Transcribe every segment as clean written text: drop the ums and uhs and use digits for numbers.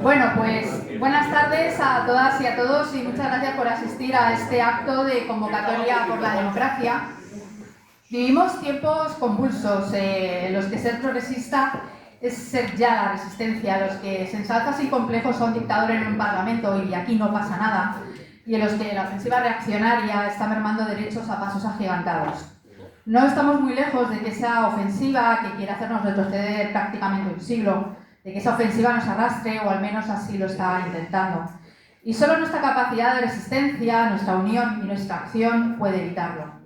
Bueno, pues buenas tardes a todas y a todos y muchas gracias por asistir a este acto de convocatoria por la democracia. Vivimos tiempos convulsos en los que ser progresista es ser ya la resistencia, los que sensatas y complejos son dictadores en un parlamento y aquí no pasa nada, y en los que la ofensiva reaccionaria está mermando derechos a pasos agigantados. No estamos muy lejos de que esa ofensiva que quiere hacernos retroceder prácticamente un siglo, de que esa ofensiva nos arrastre, o al menos así lo está intentando. Y solo nuestra capacidad de resistencia, nuestra unión y nuestra acción puede evitarlo.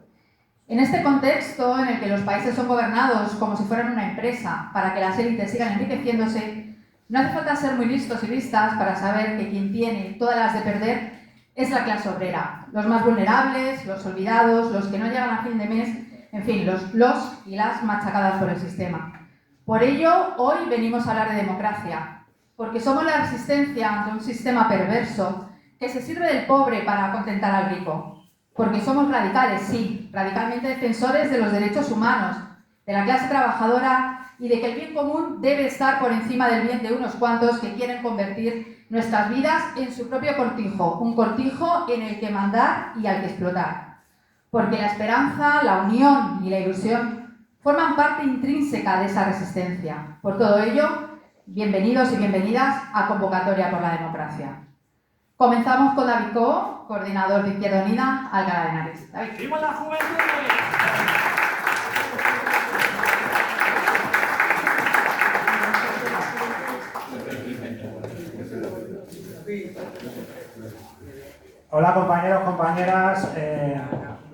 En este contexto, en el que los países son gobernados como si fueran una empresa para que las élites sigan enriqueciéndose, no hace falta ser muy listos y listas para saber que quien tiene todas las de perder es la clase obrera, los más vulnerables, los olvidados, los que no llegan a fin de mes, en fin, los y las machacadas por el sistema. Por ello, hoy venimos a hablar de democracia, porque somos la resistencia ante un sistema perverso que se sirve del pobre para contentar al rico. Porque somos radicales, sí, radicalmente defensores de los derechos humanos, de la clase trabajadora y de que el bien común debe estar por encima del bien de unos cuantos que quieren convertir nuestras vidas en su propio cortijo, un cortijo en el que mandar y al que explotar. Porque la esperanza, la unión y la ilusión forman parte intrínseca de esa resistencia. Por todo ello, bienvenidos y bienvenidas a Convocatoria por la Democracia. Comenzamos con David Cobo, coordinador de Izquierda Unida, Alcalá de Henares. David. ¡Viva la juventud! Hola compañeros, compañeras,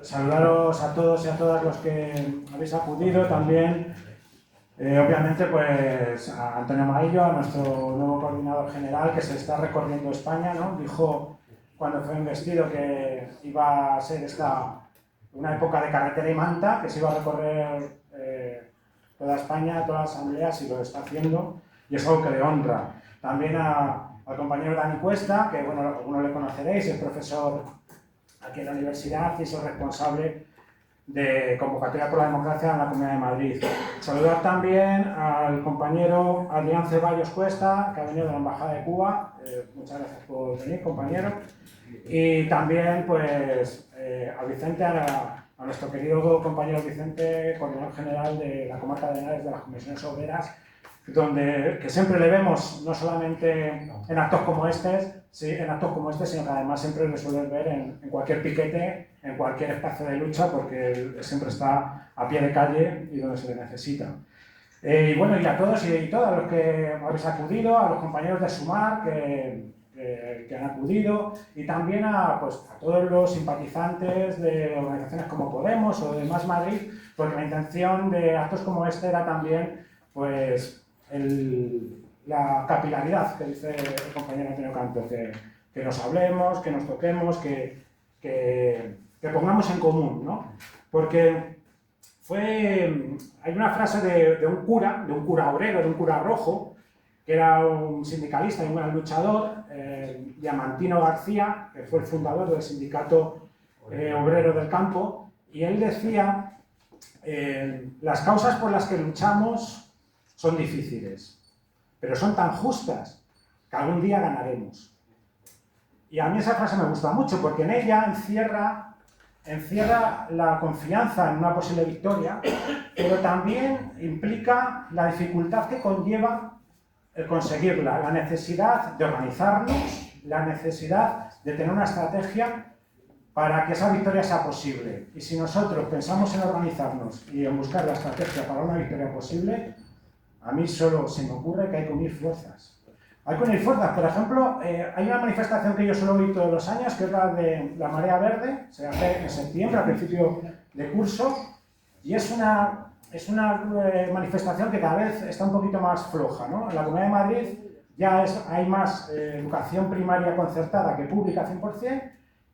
saludaros a todos y a todas los que habéis acudido también, obviamente pues a Antonio Maillo, a nuestro nuevo coordinador general que se está recorriendo España, ¿no? Dijo cuando fue investido que iba a ser una época de carretera y manta, que se iba a recorrer toda España, todas las asambleas y lo está haciendo y es algo que le honra. También al compañero Dani Cuesta, que bueno, algunos le conoceréis, es profesor aquí en la universidad y es el responsable de Convocatoria por la Democracia en la Comunidad de Madrid. Saludar también al compañero Adrián Ceballos Cuesta, que ha venido de la Embajada de Cuba. Muchas gracias por venir, compañero. Y también pues a Vicente, a nuestro querido compañero Vicente, coordinador general de la Comarca de Henares de las Comisiones Obreras, que siempre le vemos no solamente en actos como este, sino que además siempre le suelen ver en cualquier piquete, en cualquier espacio de lucha, porque él siempre está a pie de calle y donde se le necesita. Y bueno, y a todos y todas los que habéis acudido, a los compañeros de Sumar que han acudido, y también a todos los simpatizantes de organizaciones como Podemos o de Más Madrid, porque la intención de actos como este era también pues la capilaridad que dice el compañero Antonio Canto, que nos hablemos, que nos toquemos, que pongamos en común, ¿no? Porque hay una frase de un cura obrero, de un cura rojo, que era un sindicalista y un gran luchador, Diamantino García, que fue el fundador del sindicato obrero del campo, y él decía, las causas por las que luchamos son difíciles, pero son tan justas que algún día ganaremos. Y a mí esa frase me gusta mucho porque en ella encierra la confianza en una posible victoria, pero también implica la dificultad que conlleva el conseguirla, la necesidad de organizarnos, la necesidad de tener una estrategia para que esa victoria sea posible. Y si nosotros pensamos en organizarnos y en buscar la estrategia para una victoria posible, a mí solo se me ocurre que hay que unir fuerzas. Hay que unir fuerzas. Por ejemplo, hay una manifestación que yo suelo ir todos los años, que es la de la Marea Verde, se hace en septiembre, a principio de curso, y es una manifestación que cada vez está un poquito más floja, ¿no? En la Comunidad de Madrid ya hay más educación primaria concertada que pública 100%,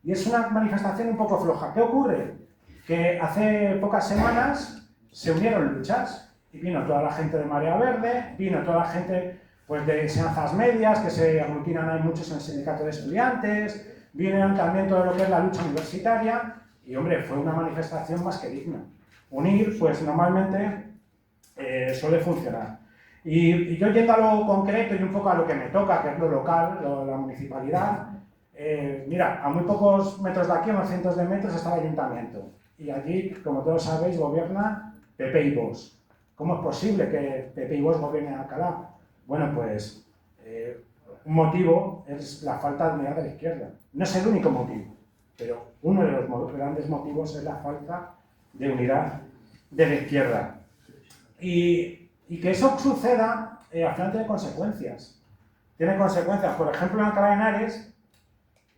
y es una manifestación un poco floja. ¿Qué ocurre? Que hace pocas semanas se unieron luchas. Y vino toda la gente de Marea Verde, vino toda la gente pues, de enseñanzas medias, que se aglutinan, hay muchos en el sindicato de estudiantes, vinieron también todo lo que es la lucha universitaria, y hombre, fue una manifestación más que digna. Unir, pues normalmente suele funcionar. Y yo yendo a lo concreto y un poco a lo que me toca, que es lo local, la municipalidad, mira, a muy pocos metros de aquí, a unos cientos de metros, está el ayuntamiento. Y allí, como todos sabéis, gobierna PP y Vox. ¿Cómo es posible que PP y Vox gobiernen Alcalá? Bueno, pues un motivo es la falta de unidad de la izquierda. No es el único motivo, pero uno de los grandes motivos es la falta de unidad de la izquierda. Y que eso suceda, al final tiene consecuencias. Tiene consecuencias. Por ejemplo, en Alcalá de Henares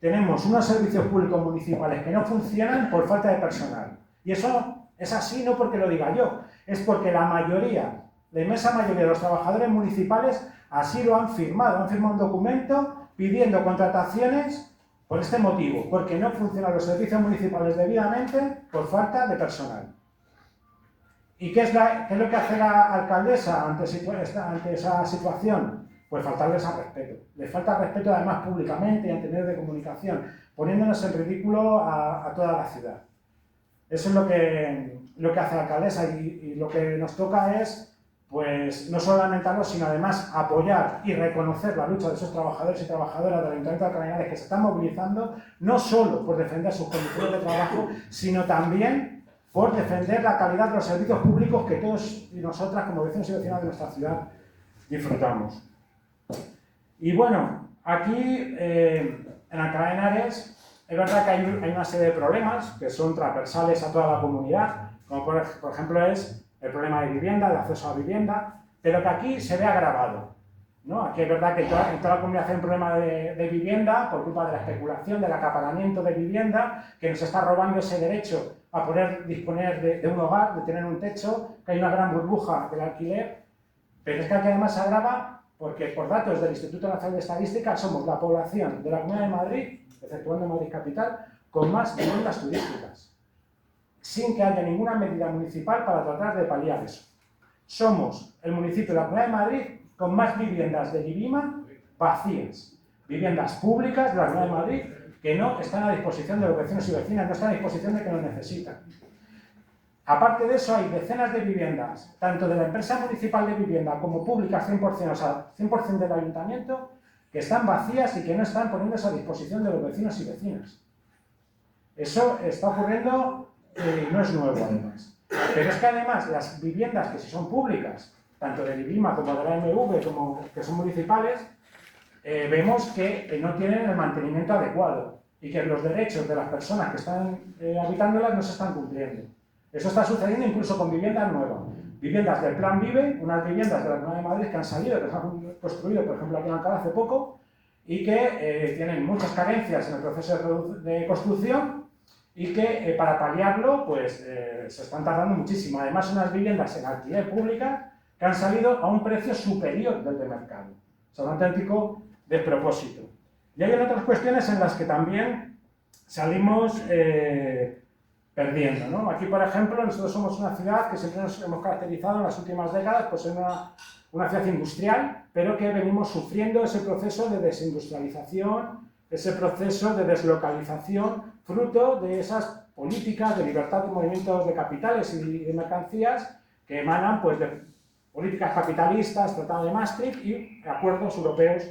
tenemos unos servicios públicos municipales que no funcionan por falta de personal. Y eso es así no porque lo diga yo, es porque la mayoría, la inmensa mayoría de los trabajadores municipales así lo han firmado un documento pidiendo contrataciones por este motivo, porque no funcionan los servicios municipales debidamente por falta de personal. ¿Y qué es lo que hace la alcaldesa ante esa situación? Pues faltarles al respeto. Les falta respeto además públicamente y ante medios de comunicación, poniéndonos en ridículo a toda la ciudad. Eso es lo que hace la alcaldesa y lo que nos toca es, pues, no solo lamentarlo, sino además apoyar y reconocer la lucha de esos trabajadores y trabajadoras del Ayuntamiento de Alcalá de Henares que se están movilizando, no solo por defender sus condiciones de trabajo, sino también por defender la calidad de los servicios públicos que todos y nosotras, como vecinos y vecinas de nuestra ciudad, disfrutamos. Y bueno, aquí en Alcalá de Henares es verdad que hay una serie de problemas que son transversales a toda la comunidad, como por ejemplo es el problema de vivienda, de acceso a vivienda, pero que aquí se ve agravado, ¿no? Aquí es verdad que en toda la comunidad hay un problema de vivienda por culpa de la especulación, del acaparamiento de vivienda, que nos está robando ese derecho a poder disponer de un hogar, de tener un techo, que hay una gran burbuja del alquiler, pero es que aquí además se agrava porque por datos del Instituto Nacional de Estadística somos la población de la Comunidad de Madrid, exceptuando Madrid Capital, con más viviendas turísticas, sin que haya ninguna medida municipal para tratar de paliar eso. Somos el municipio de la Comunidad de Madrid con más viviendas de Vivima vacías, viviendas públicas de la Comunidad de Madrid que no están a disposición de los vecinos y vecinas, no están a disposición de que nos necesitan. Aparte de eso, hay decenas de viviendas, tanto de la empresa municipal de vivienda como públicas 100%, o sea, 100% del ayuntamiento, que están vacías y que no están poniéndose a disposición de los vecinos y vecinas. Eso está ocurriendo y no es nuevo, además. Pero es que además las viviendas que sí son públicas, tanto de Vivima como de la MV, como que son municipales, vemos que no tienen el mantenimiento adecuado y que los derechos de las personas que están habitándolas no se están cumpliendo. Eso está sucediendo incluso con viviendas nuevas. Viviendas del Plan Vive, unas viviendas de la Comunidad de Madrid que han salido, que se han construido, por ejemplo, aquí en Alcalá hace poco, y que tienen muchas carencias en el proceso de construcción y que para paliarlo pues, se están tardando muchísimo. Además, unas viviendas en alquiler públicas que han salido a un precio superior del de mercado. O sea, un auténtico despropósito. Y hay otras cuestiones en las que también salimos perdiendo, ¿no? Aquí, por ejemplo, nosotros somos una ciudad que siempre nos hemos caracterizado en las últimas décadas por ser una ciudad industrial, pero que venimos sufriendo ese proceso de desindustrialización, ese proceso de deslocalización, fruto de esas políticas de libertad de movimientos de capitales y de mercancías que emanan pues, de políticas capitalistas, Tratado de Maastricht y acuerdos europeos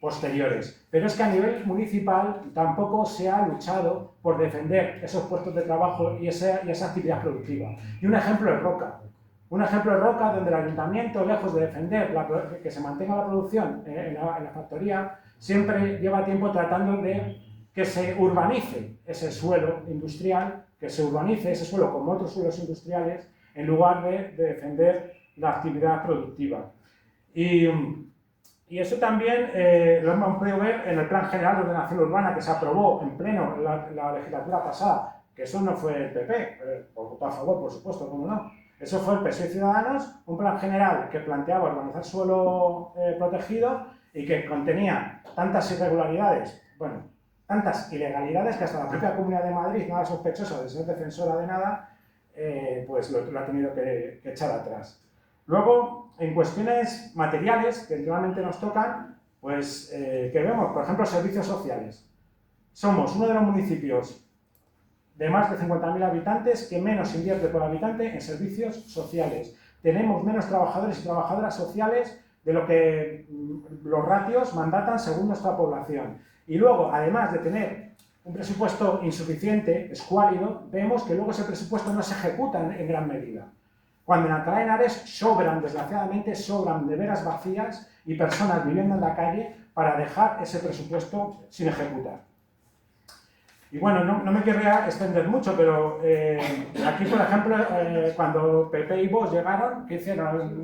posteriores. Pero es que a nivel municipal tampoco se ha luchado por defender esos puestos de trabajo y esa actividad productiva. Y un ejemplo es Roca. Un ejemplo es Roca, donde el ayuntamiento, lejos de defender que se mantenga la producción en la factoría, siempre lleva tiempo tratando de que se urbanice ese suelo industrial, que se urbanice ese suelo como otros suelos industriales, en lugar de defender la actividad productiva. Y eso también lo hemos podido ver en el Plan General de Ordenación Urbana que se aprobó en pleno la legislatura pasada, que eso no fue el PP, votó a favor, por supuesto, cómo no. Eso fue el PSOE y Ciudadanos, un plan general que planteaba urbanizar suelo protegido y que contenía tantas irregularidades, bueno, tantas ilegalidades que hasta la propia Comunidad de Madrid, nada sospechosa de ser defensora de nada, pues lo ha tenido que echar atrás. Luego, en cuestiones materiales que realmente nos tocan, pues que vemos, por ejemplo, servicios sociales. Somos uno de los municipios de más de 50.000 habitantes que menos invierte por habitante en servicios sociales. tenemos menos trabajadores y trabajadoras sociales de lo que los ratios mandatan según nuestra población. Y luego, además de tener un presupuesto insuficiente, escuálido, vemos que luego ese presupuesto no se ejecuta en gran medida. Cuando en Alcalá de Henares sobran, desgraciadamente, sobran neveras vacías y personas viviendo en la calle para dejar ese presupuesto sin ejecutar. Y bueno, no me querría extender mucho, pero aquí, por ejemplo, cuando PP y Vox llegaron, ¿qué hicieron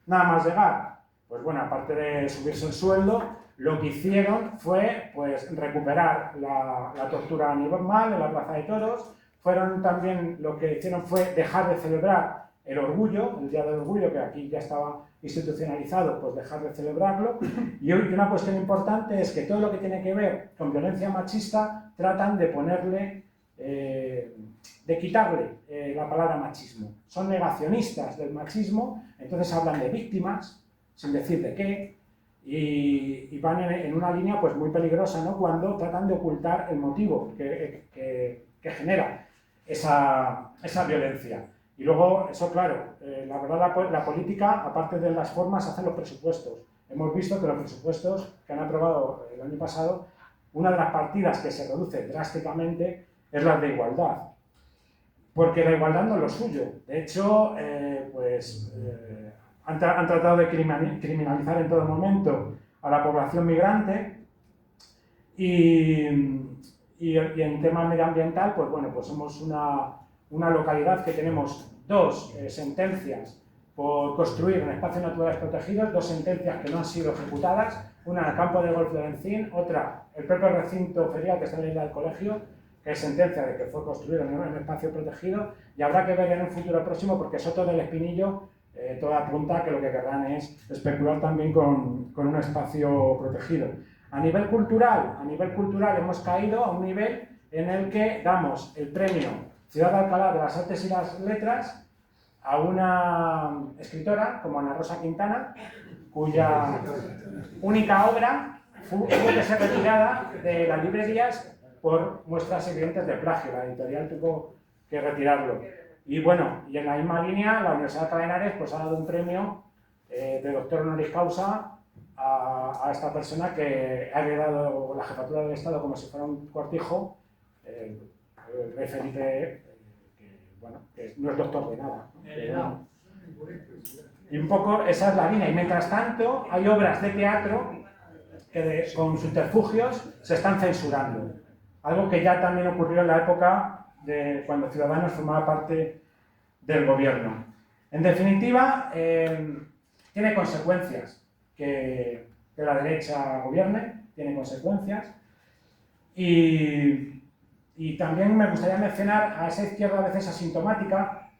nada más llegar? Pues bueno, aparte de subirse el sueldo, lo que hicieron fue pues, recuperar la tortura normal en la Plaza de Toros. Lo que hicieron fue dejar de celebrar el orgullo, el Día del Orgullo, que aquí ya estaba institucionalizado, pues dejar de celebrarlo. Y una cuestión importante es que todo lo que tiene que ver con violencia machista tratan de ponerle, de quitarle la palabra machismo. Son negacionistas del machismo, entonces hablan de víctimas, sin decir de qué, y van en una línea pues, muy peligrosa, ¿no? Cuando tratan de ocultar el motivo que genera esa violencia. Y luego, eso claro, la verdad la política, aparte de las formas, hace los presupuestos. Hemos visto que los presupuestos que han aprobado el año pasado, una de las partidas que se reduce drásticamente es la de igualdad. Porque la igualdad no es lo suyo. De hecho, han tratado de criminalizar en todo momento a la población migrante y en tema medioambiental, pues bueno, pues somos una localidad que tenemos dos sentencias por construir en espacios naturales protegidos, dos sentencias que no han sido ejecutadas, una en el campo de golf de Lencín, otra el propio recinto ferial que está en la isla del Colegio, que es sentencia de que fue construido en un espacio protegido, y habrá que ver en un futuro próximo, porque Soto del Espinillo todo apunta a que lo que querrán es especular también con un espacio protegido. A nivel cultural hemos caído a un nivel en el que damos el premio Ciudad de Alcalá de las Artes y las Letras a una escritora como Ana Rosa Quintana, cuya única obra tuvo que ser retirada de las librerías por muestras evidentes de plagio. La editorial tuvo que retirarlo. Y bueno, y en la misma línea, la Universidad de Alcalá de Henares pues, ha dado un premio de doctor honoris causa a esta persona que ha heredado la jefatura del Estado como si fuera un cortijo, el rey Felipe, que no es doctor de nada, ¿no? Y un poco esa es la línea. Y mientras tanto, hay obras de teatro que con subterfugios se están censurando. Algo que ya también ocurrió en la época de cuando Ciudadanos formaba parte del gobierno. En definitiva, tiene consecuencias que la derecha gobierne, tiene consecuencias. Y también me gustaría mencionar a esa izquierda a veces asintomática,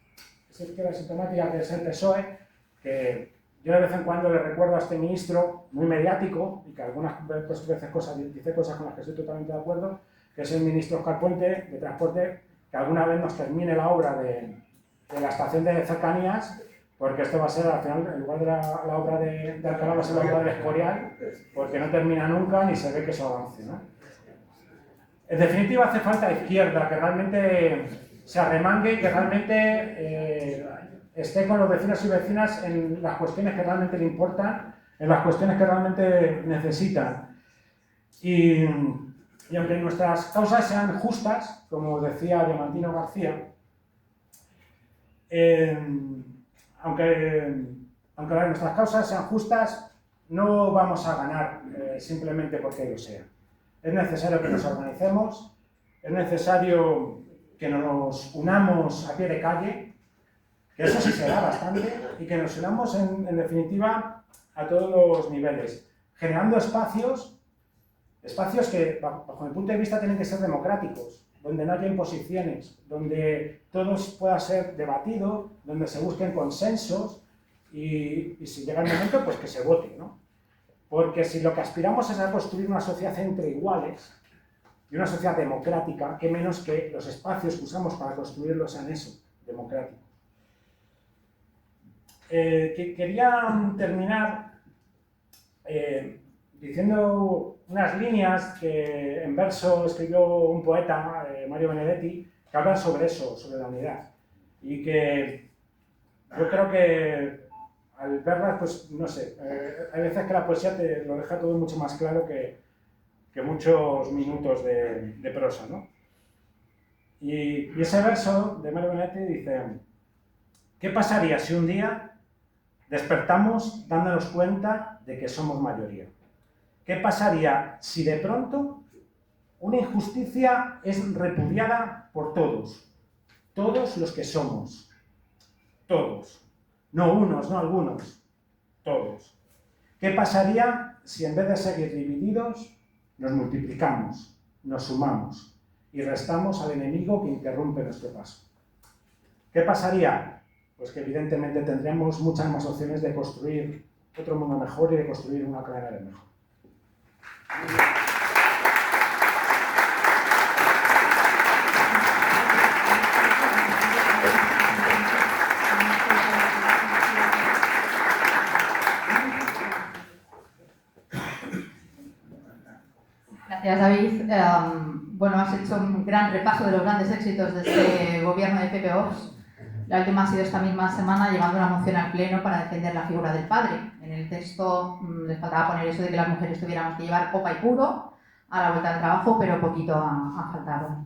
que es el PSOE, que yo de vez en cuando le recuerdo a este ministro muy mediático y que algunas veces dice cosas con las que estoy totalmente de acuerdo, que es el ministro Óscar Puente de Transporte, que alguna vez nos termine la obra de la estación de cercanías, porque esto va a ser, al final, en lugar de la obra de Alcalá, va a ser la obra del Escorial, porque no termina nunca ni se ve que eso avance, ¿no? En definitiva, hace falta izquierda que realmente se arremangue, que realmente esté con los vecinos y vecinas en las cuestiones que realmente le importan, en las cuestiones que realmente necesitan. Y aunque nuestras causas sean justas, como decía Diamantino García, aunque nuestras causas sean justas, no vamos a ganar simplemente porque lo sea. Es necesario que nos organicemos, es necesario que nos unamos a pie de calle, que eso sí se da bastante, y que nos unamos en definitiva a todos los niveles, generando espacios que bajo mi punto de vista tienen que ser democráticos, donde no haya imposiciones, donde todo pueda ser debatido, donde se busquen consensos y si llega el momento, pues que se vote, ¿no? Porque si lo que aspiramos es a construir una sociedad entre iguales y una sociedad democrática, qué menos que los espacios que usamos para construirlo sean eso, democráticos. Quería terminar diciendo unas líneas que en verso escribió un poeta, Mario Benedetti, que hablan sobre eso, sobre la unidad. Y que yo creo que al verlas, pues no sé, hay veces que la poesía te lo deja todo mucho más claro que muchos minutos de prosa, ¿no? Y ese verso de Mario Benedetti dice: ¿qué pasaría si un día despertamos dándonos cuenta de que somos mayoría? ¿Qué pasaría si de pronto una injusticia es repudiada por todos los que somos, todos, no unos, no algunos, todos? ¿Qué pasaría si en vez de seguir divididos nos multiplicamos, nos sumamos y restamos al enemigo que interrumpe nuestro paso? ¿Qué pasaría? Pues que evidentemente tendríamos muchas más opciones de construir otro mundo mejor y de construir una Ucrania mejor. Gracias, David. Bueno, has hecho un gran repaso de los grandes éxitos de este gobierno de Pepe Vox. La última ha sido esta misma semana, llevando una moción al Pleno para defender la figura del padre. En el texto les faltaba poner eso de que las mujeres tuviéramos que llevar copa y puro a la vuelta al trabajo, pero poquito ha faltado.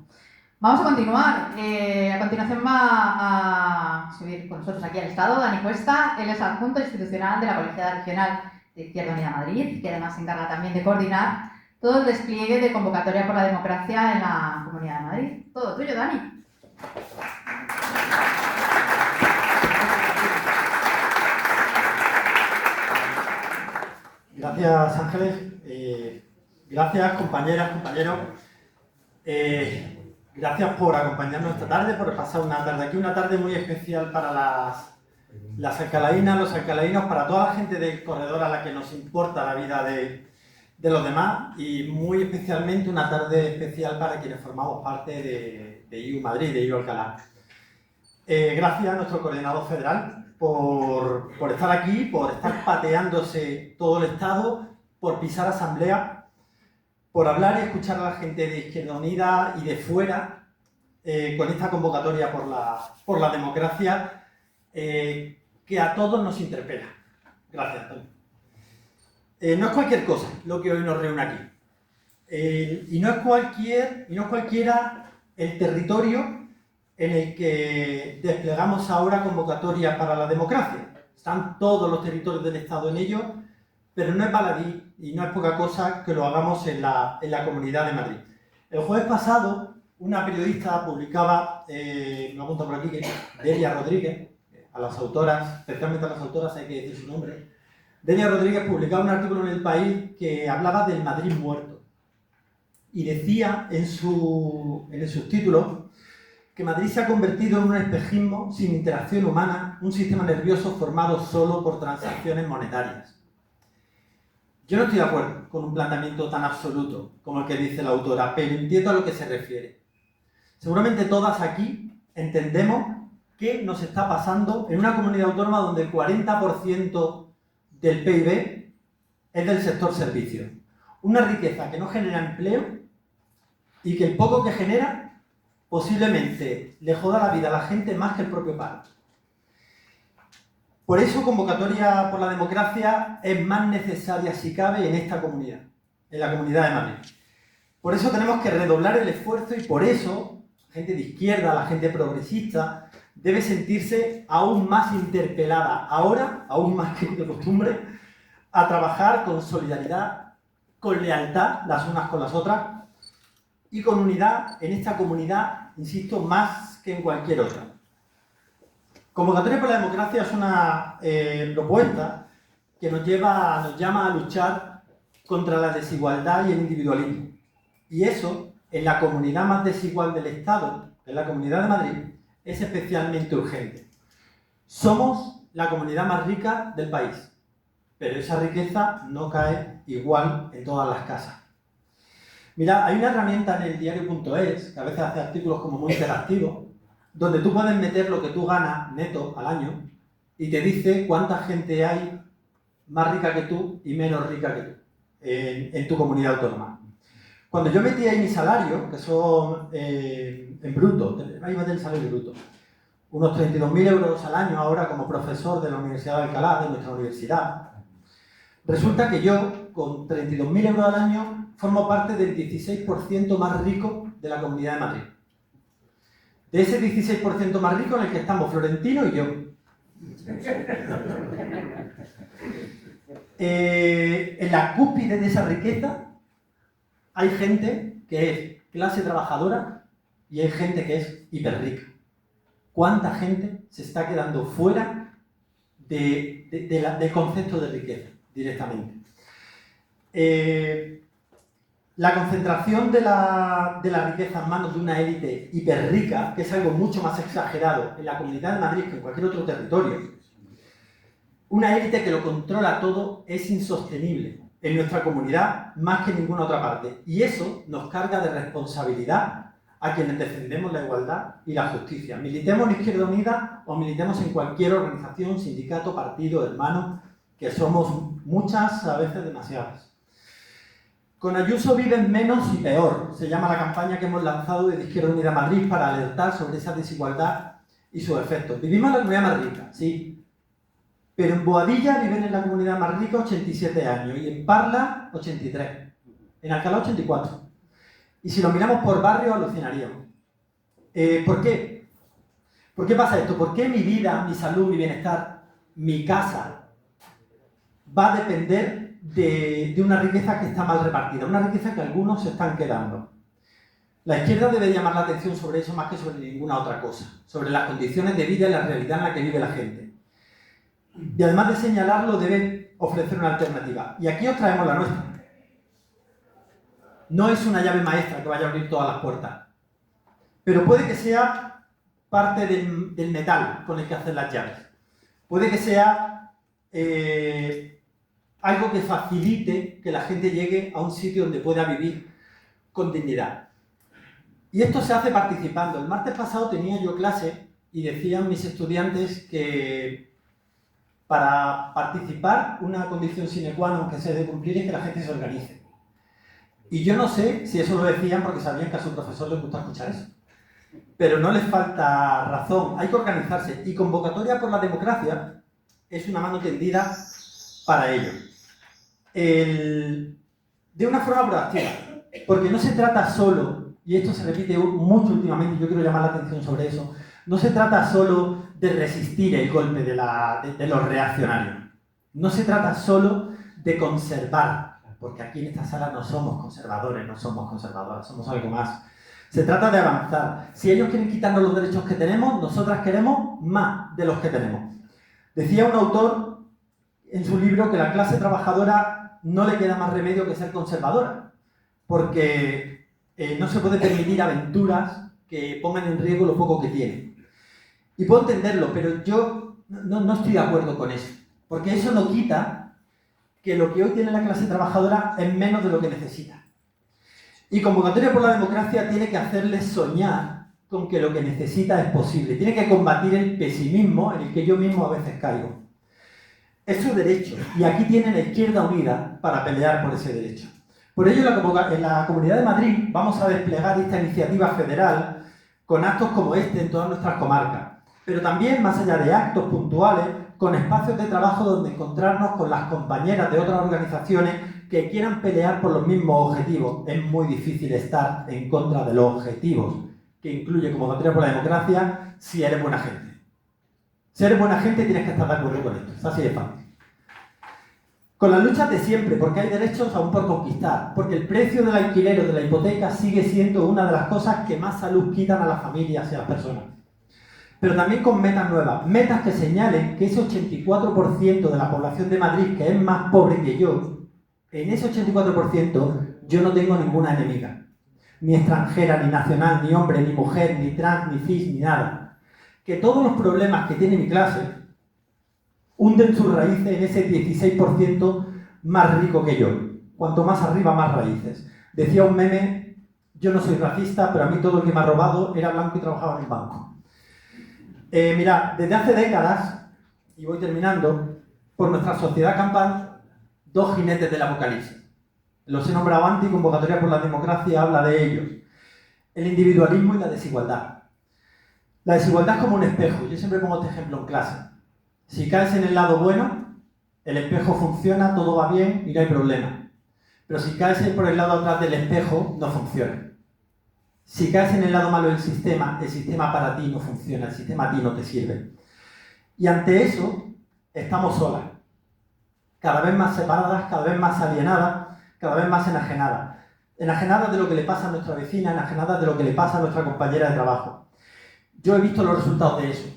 Vamos a continuar. A continuación va a subir con nosotros aquí al Estado Dani Cuesta. Él es adjunto institucional de la Colegiada Regional de Izquierda Unida Madrid, que además se encarga también de coordinar todo el despliegue de convocatoria por la democracia en la Comunidad de Madrid. Todo tuyo, Dani. Gracias, Ángeles. Gracias, compañeras, compañeros. Gracias por acompañarnos esta tarde, por pasar una tarde aquí, una tarde muy especial para las alcalainas, los alcalainos, para toda la gente del corredor a la que nos importa la vida de los demás, y muy especialmente una tarde especial para quienes formamos parte de IU Madrid, de IU Alcalá. Gracias a nuestro coordinador federal por estar aquí, por estar pateándose todo el Estado, por pisar asamblea, por hablar y escuchar a la gente de Izquierda Unida y de fuera con esta convocatoria por la democracia que a todos nos interpela. Gracias, Antonio. No es cualquier cosa lo que hoy nos reúne aquí. Y no es cualquiera el territorio en el que desplegamos ahora convocatoria para la democracia. Están todos los territorios del Estado en ello, pero no es baladí y no es poca cosa que lo hagamos en la Comunidad de Madrid. El jueves pasado, una periodista publicaba, me apunto por aquí, que Delia Rodríguez, a las autoras, especialmente a las autoras hay que decir su nombre. Delia Rodríguez publicaba un artículo en El País que hablaba del Madrid muerto y decía en el subtítulo que Madrid se ha convertido en un espejismo sin interacción humana, un sistema nervioso formado solo por transacciones monetarias. Yo no estoy de acuerdo con un planteamiento tan absoluto como el que dice la autora, pero entiendo a lo que se refiere. Seguramente todas aquí entendemos qué nos está pasando en una comunidad autónoma donde el 40% del PIB es del sector servicios. Una riqueza que no genera empleo y que el poco que genera posiblemente le joda la vida a la gente más que el propio paro. Por eso convocatoria por la democracia es más necesaria si cabe en esta comunidad, en la Comunidad de Madrid. Por eso tenemos que redoblar el esfuerzo y por eso la gente de izquierda, la gente progresista, debe sentirse aún más interpelada ahora, aún más que de costumbre, a trabajar con solidaridad, con lealtad las unas con las otras y con unidad en esta comunidad, insisto, más que en cualquier otra. Convocatoria por la democracia es una propuesta que nos llama a luchar contra la desigualdad y el individualismo. Y eso, en la comunidad más desigual del Estado, en la Comunidad de Madrid, es especialmente urgente. Somos la comunidad más rica del país, pero esa riqueza no cae igual en todas las casas. Mira, hay una herramienta en el diario.es, que a veces hace artículos como muy interactivos, donde tú puedes meter lo que tú ganas neto al año y te dice cuánta gente hay más rica que tú y menos rica que tú en tu comunidad autónoma. Cuando yo metí ahí mi salario, que son en bruto, ahí mete el salario bruto, unos 32.000 euros al año ahora como profesor de la Universidad de Alcalá, de nuestra universidad. Resulta que yo, con 32.000 euros al año, formo parte del 16% más rico de la Comunidad de Madrid. De ese 16% más rico en el que estamos Florentino y yo. En la cúspide de esa riqueza hay gente que es clase trabajadora y hay gente que es hiperrica. ¿Cuánta gente se está quedando fuera del concepto de riqueza directamente? La concentración de la riqueza en manos de una élite hiperrica, que es algo mucho más exagerado en la Comunidad de Madrid que en cualquier otro territorio, una élite que lo controla todo, es insostenible en nuestra comunidad más que en ninguna otra parte. Y eso nos carga de responsabilidad a quienes defendemos la igualdad y la justicia. Militemos en Izquierda Unida o militemos en cualquier organización, sindicato, partido, hermano, que somos muchas, a veces demasiadas. Con Ayuso viven menos y peor, se llama la campaña que hemos lanzado desde Izquierda Unida Madrid para alertar sobre esa desigualdad y sus efectos. Vivimos en la comunidad más rica, sí, pero en Boadilla viven en la comunidad más rica 87 años y en Parla 83, en Alcalá 84. Y si lo miramos por barrio alucinaríamos. ¿Por qué? ¿Por qué pasa esto? ¿Por qué mi vida, mi salud, mi bienestar, mi casa va a depender de una riqueza que está mal repartida? Una riqueza que algunos se están quedando. La izquierda debe llamar la atención sobre eso más que sobre ninguna otra cosa, sobre las condiciones de vida y la realidad en la que vive la gente. Y además de señalarlo, debe ofrecer una alternativa. Y aquí os traemos la nuestra. No es una llave maestra que vaya a abrir todas las puertas, pero puede que sea parte del metal con el que hacen las llaves. Puede que sea algo que facilite que la gente llegue a un sitio donde pueda vivir con dignidad. Y esto se hace participando. El martes pasado tenía yo clase y decían mis estudiantes que para participar una condición sine qua non que se debe cumplir es que la gente se organice. Y yo no sé si eso lo decían porque sabían que a su profesor les gusta escuchar eso. Pero no les falta razón, hay que organizarse. Y Convocatoria por la Democracia es una mano tendida para ello. De una forma proactiva, porque no se trata solo, y esto se repite mucho últimamente, y yo quiero llamar la atención sobre eso, no se trata solo de resistir el golpe de los reaccionarios. No se trata solo de conservar, porque aquí en esta sala no somos conservadores, no somos conservadoras, somos algo más. Se trata de avanzar. Si ellos quieren quitarnos los derechos que tenemos, nosotras queremos más de los que tenemos. Decía un autor en su libro que la clase trabajadora no le queda más remedio que ser conservadora, porque no se puede permitir aventuras que pongan en riesgo lo poco que tienen. Y puedo entenderlo, pero yo no estoy de acuerdo con eso, porque eso no quita que lo que hoy tiene la clase trabajadora es menos de lo que necesita. Y Convocatoria por la Democracia tiene que hacerles soñar con que lo que necesita es posible. Tiene que combatir el pesimismo en el que yo mismo a veces caigo. Es su derecho, y aquí tienen la Izquierda Unida para pelear por ese derecho. Por ello, en la Comunidad de Madrid vamos a desplegar esta iniciativa federal con actos como este en todas nuestras comarcas, pero también, más allá de actos puntuales, con espacios de trabajo donde encontrarnos con las compañeras de otras organizaciones que quieran pelear por los mismos objetivos. Es muy difícil estar en contra de los objetivos que incluye Convocatoria por la Democracia si eres buena gente. Si eres buena gente tienes que estar de acuerdo con esto, es así de fácil. Con las luchas de siempre, porque hay derechos aún por conquistar, porque el precio del alquiler o de la hipoteca sigue siendo una de las cosas que más salud quitan a las familias y a las personas. Pero también con metas nuevas, metas que señalen que ese 84% de la población de Madrid, que es más pobre que yo, en ese 84% yo no tengo ninguna enemiga. Ni extranjera, ni nacional, ni hombre, ni mujer, ni trans, ni cis, ni nada. Que todos los problemas que tiene mi clase hunden sus raíces en ese 16% más rico que yo. Cuanto más arriba, más raíces. Decía un meme, yo no soy racista, pero a mí todo el que me ha robado era blanco y trabajaba en un banco. Mirad, desde hace décadas, y voy terminando, por nuestra sociedad campan dos jinetes del apocalipsis. Los he nombrado antes y Convocatoria por la Democracia habla de ellos. El individualismo y la desigualdad. La desigualdad es como un espejo. Yo siempre pongo este ejemplo en clase. Si caes en el lado bueno, el espejo funciona, todo va bien y no hay problema. Pero si caes por el lado atrás del espejo, no funciona. Si caes en el lado malo del sistema, el sistema para ti no funciona, el sistema a ti no te sirve. Y ante eso, estamos solas. Cada vez más separadas, cada vez más alienadas, cada vez más enajenadas. Enajenadas de lo que le pasa a nuestra vecina, enajenadas de lo que le pasa a nuestra compañera de trabajo. Yo he visto los resultados de eso,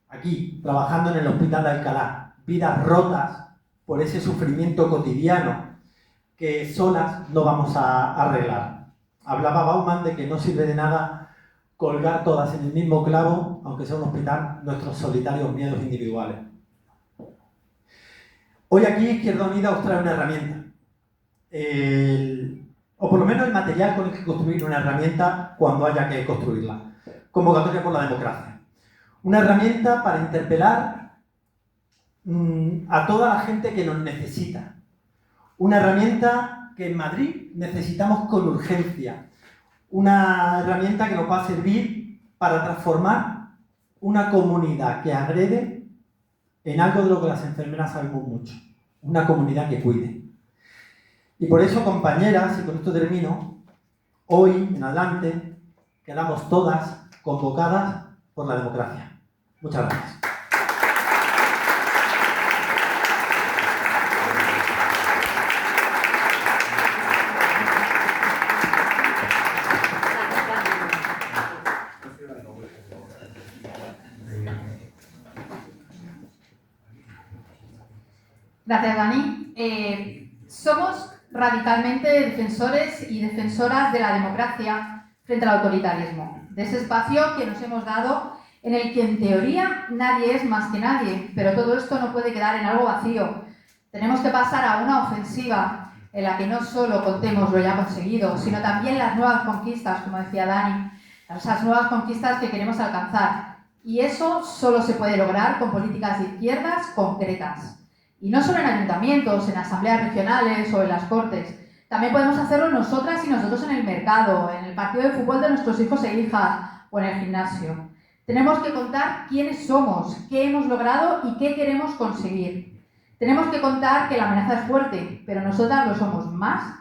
aquí, trabajando en el Hospital de Alcalá. Vidas rotas por ese sufrimiento cotidiano que solas no vamos a arreglar. Hablaba Bauman de que no sirve de nada colgar todas en el mismo clavo, aunque sea un hospital, nuestros solitarios miedos individuales. Hoy aquí Izquierda Unida os trae una herramienta. O por lo menos el material con el que construir una herramienta cuando haya que construirla. Convocatoria por la democracia. Una herramienta para interpelar a toda la gente que nos necesita. Una herramienta que en Madrid necesitamos con urgencia. Una herramienta que nos va a servir para transformar una comunidad que agrede en algo de lo que las enfermeras sabemos mucho. Una comunidad que cuide. Y por eso, compañeras, y con esto termino, hoy en adelante quedamos todas convocadas por la democracia. Muchas gracias. Gracias, Dani. Somos radicalmente defensores y defensoras de la democracia frente al autoritarismo, de ese espacio que nos hemos dado en el que en teoría nadie es más que nadie, pero todo esto no puede quedar en algo vacío. Tenemos que pasar a una ofensiva en la que no solo contemos lo ya conseguido, sino también las nuevas conquistas, como decía Dani, esas nuevas conquistas que queremos alcanzar. Y eso solo se puede lograr con políticas de izquierdas concretas. Y no solo en ayuntamientos, en asambleas regionales o en las cortes. También podemos hacerlo nosotras y nosotros en el mercado, en el partido de fútbol de nuestros hijos e hijas o en el gimnasio. Tenemos que contar quiénes somos, qué hemos logrado y qué queremos conseguir. Tenemos que contar que la amenaza es fuerte, pero nosotras lo somos más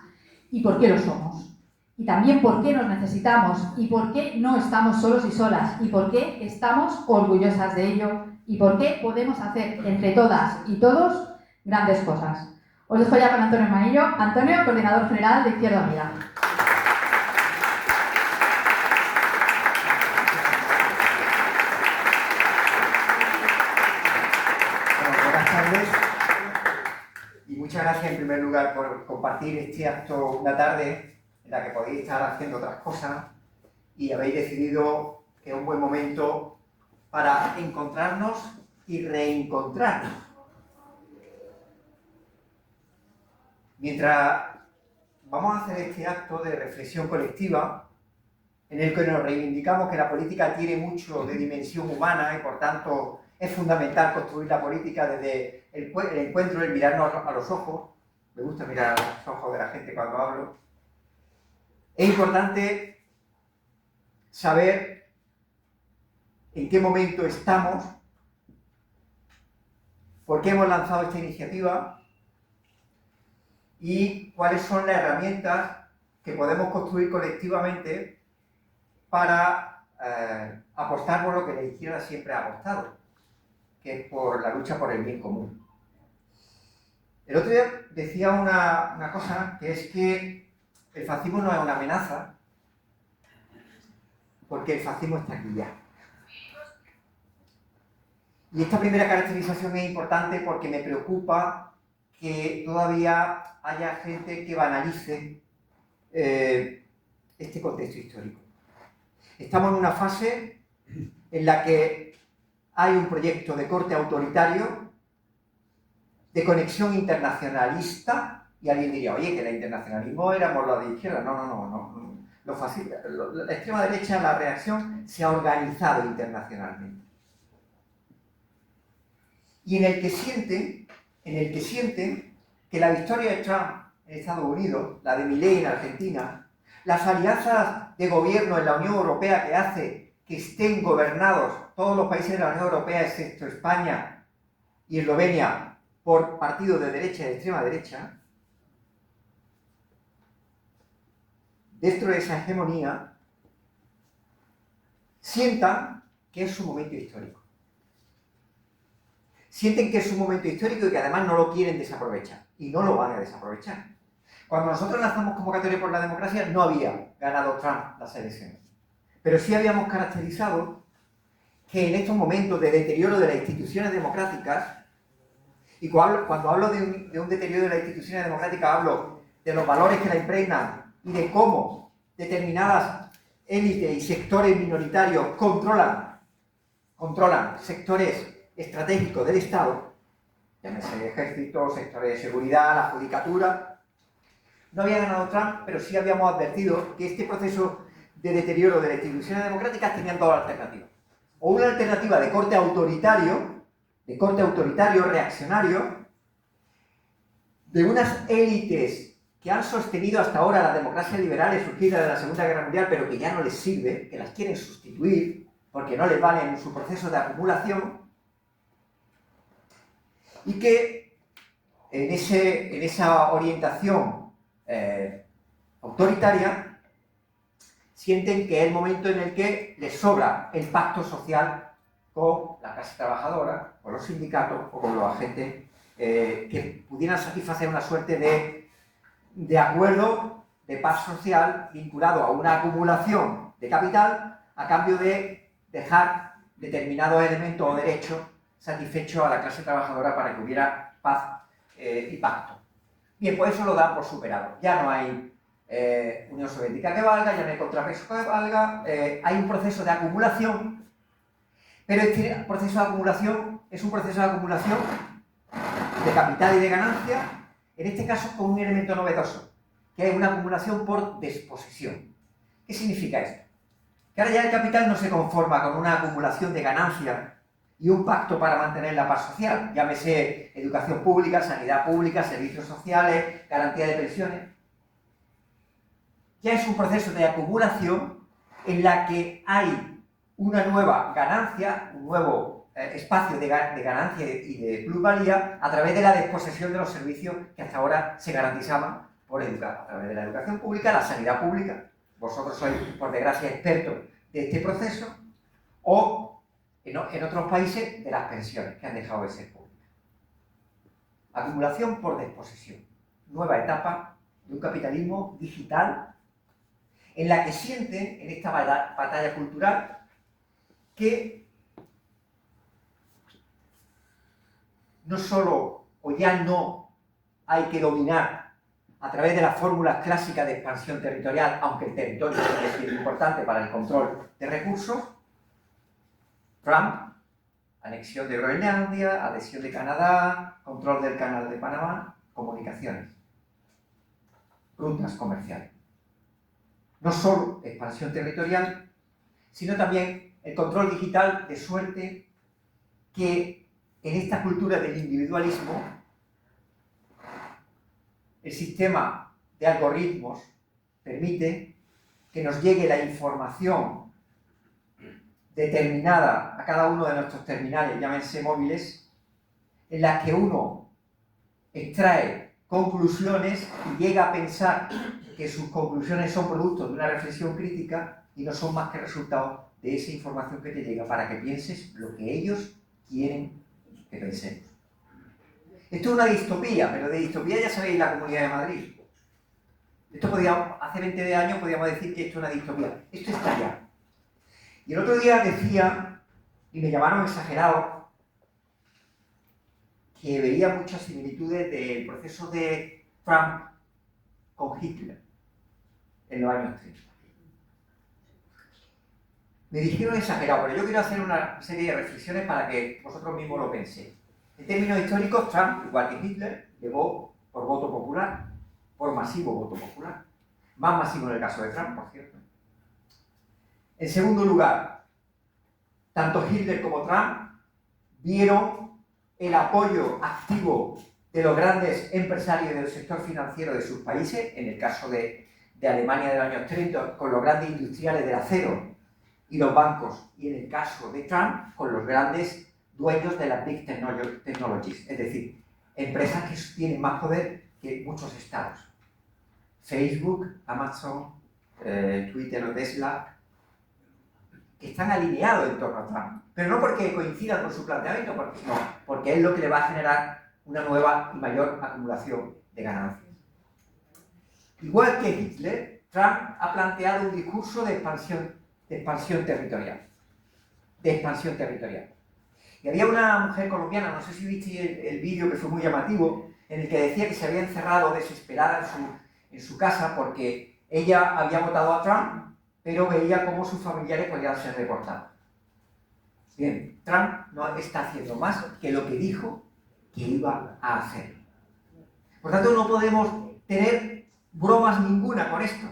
y por qué lo somos. Y también por qué nos necesitamos y por qué no estamos solos y solas y por qué estamos orgullosas de ello y por qué podemos hacer entre todas y todos grandes cosas. Os dejo ya con Antonio Maillo. Antonio, coordinador general de Izquierda Unida. Bueno, buenas tardes y muchas gracias en primer lugar por compartir este acto una tarde en la que podéis estar haciendo otras cosas y habéis decidido que es un buen momento para encontrarnos y reencontrarnos. Mientras vamos a hacer este acto de reflexión colectiva, en el que nos reivindicamos que la política tiene mucho de dimensión humana y por tanto es fundamental construir la política desde el encuentro, el mirarnos a los ojos. Me gusta mirar a los ojos de la gente cuando hablo. Es importante saber en qué momento estamos, por qué hemos lanzado esta iniciativa y cuáles son las herramientas que podemos construir colectivamente para apostar por lo que la izquierda siempre ha apostado, que es por la lucha por el bien común. El otro día decía una cosa, que es que el fascismo no es una amenaza, porque el fascismo está aquí ya. Y esta primera caracterización es importante porque me preocupa que todavía haya gente que banalice este contexto histórico. Estamos en una fase en la que hay un proyecto de corte autoritario, de conexión internacionalista, y alguien diría, oye, que el internacionalismo éramos los de izquierda. No. La extrema derecha, la reacción, se ha organizado internacionalmente. Y en el que sienten que la victoria de Trump en Estados Unidos, la de Milei en Argentina, las alianzas de gobierno en la Unión Europea que hace que estén gobernados todos los países de la Unión Europea, excepto España y Eslovenia, por partidos de derecha y de extrema derecha, dentro de esa hegemonía, sientan que es su momento histórico. Sienten que es un momento histórico y que además no lo quieren desaprovechar. Y no lo van a desaprovechar. Cuando nosotros lanzamos convocatoria por la democracia, no había ganado Trump las elecciones. Pero sí habíamos caracterizado que en estos momentos de deterioro de las instituciones democráticas, y cuando hablo de un deterioro de las instituciones democráticas, hablo de los valores que la impregnan y de cómo determinadas élites y sectores minoritarios controlan sectores estratégicos del Estado, llámese ejército, sectores de seguridad, la judicatura. No había ganado Trump, pero sí habíamos advertido que este proceso de deterioro de las instituciones democráticas tenían dos alternativas. O una alternativa de corte autoritario, reaccionario, de unas élites que han sostenido hasta ahora las democracias liberales surgidas de la Segunda Guerra Mundial, pero que ya no les sirve, que las quieren sustituir, porque no les vale en su proceso de acumulación, y que en esa orientación autoritaria sienten que es el momento en el que les sobra el pacto social con la clase trabajadora, con los sindicatos o con los agentes que pudieran satisfacer una suerte de acuerdo de paz social vinculado a una acumulación de capital a cambio de dejar determinados elementos o derechos satisfechos a la clase trabajadora para que hubiera paz y pacto. Bien, pues eso lo dan por superado. Ya no hay Unión Soviética que valga, ya no hay contrapeso que valga, hay un proceso de acumulación, pero este proceso de acumulación es un proceso de acumulación de capital y de ganancia, en este caso con un elemento novedoso, que es una acumulación por desposesión. ¿Qué significa esto? Que ahora ya el capital no se conforma con una acumulación de ganancias y un pacto para mantener la paz social, llámese educación pública, sanidad pública, servicios sociales, garantía de pensiones. Ya es un proceso de acumulación en la que hay una nueva ganancia, un nuevo espacio de ganancia y de plusvalía a través de la desposesión de los servicios que hasta ahora se garantizaban por educar, a través de la educación pública, la sanidad pública. Vosotros sois, por desgracia, expertos de este proceso, o en otros países de las pensiones que han dejado de ser públicas. Acumulación por desposesión. Nueva etapa de un capitalismo digital en la que sienten, en esta batalla cultural, que no solo o ya no hay que dominar a través de las fórmulas clásicas de expansión territorial, aunque el territorio es importante para el control de recursos. Trump, anexión de Groenlandia, adhesión de Canadá, control del canal de Panamá, comunicaciones, rutas comerciales. No solo expansión territorial, sino también el control digital, de suerte que en esta cultura del individualismo el sistema de algoritmos permite que nos llegue la información determinada a cada uno de nuestros terminales, llámense móviles, en las que uno extrae conclusiones y llega a pensar que sus conclusiones son producto de una reflexión crítica y no son más que resultado de esa información que te llega para que pienses lo que ellos quieren que pensemos. Esto es una distopía, pero de distopía ya sabéis la Comunidad de Madrid. Hace 20 años podíamos decir que esto es una distopía. Esto está ya. Y el otro día decía, y me llamaron exagerado, que veía muchas similitudes del proceso de Trump con Hitler en los años 30. Me dijeron exagerado, pero yo quiero hacer una serie de reflexiones para que vosotros mismos lo penséis. En términos históricos, Trump, igual que Hitler, llegó por voto popular, por masivo voto popular. Más masivo en el caso de Trump, por cierto. En segundo lugar, tanto Hitler como Trump vieron el apoyo activo de los grandes empresarios del sector financiero de sus países, en el caso de Alemania de los años 30, con los grandes industriales del acero, y los bancos, y en el caso de Trump, con los grandes dueños de las Big Technologies, es decir, empresas que tienen más poder que muchos estados. Facebook, Amazon, Twitter o Tesla, que están alineados en torno a Trump, pero no porque coincidan con su planteamiento, porque es lo que le va a generar una nueva y mayor acumulación de ganancias. Igual que Hitler, Trump ha planteado un discurso de expansión territorial. Y había una mujer colombiana, no sé si viste el vídeo, que fue muy llamativo, en el que decía que se había encerrado desesperada en su casa porque ella había votado a Trump, pero veía cómo sus familiares podían ser deportados. Bien, Trump no está haciendo más que lo que dijo que iba a hacer. Por tanto, no podemos tener bromas ninguna con esto.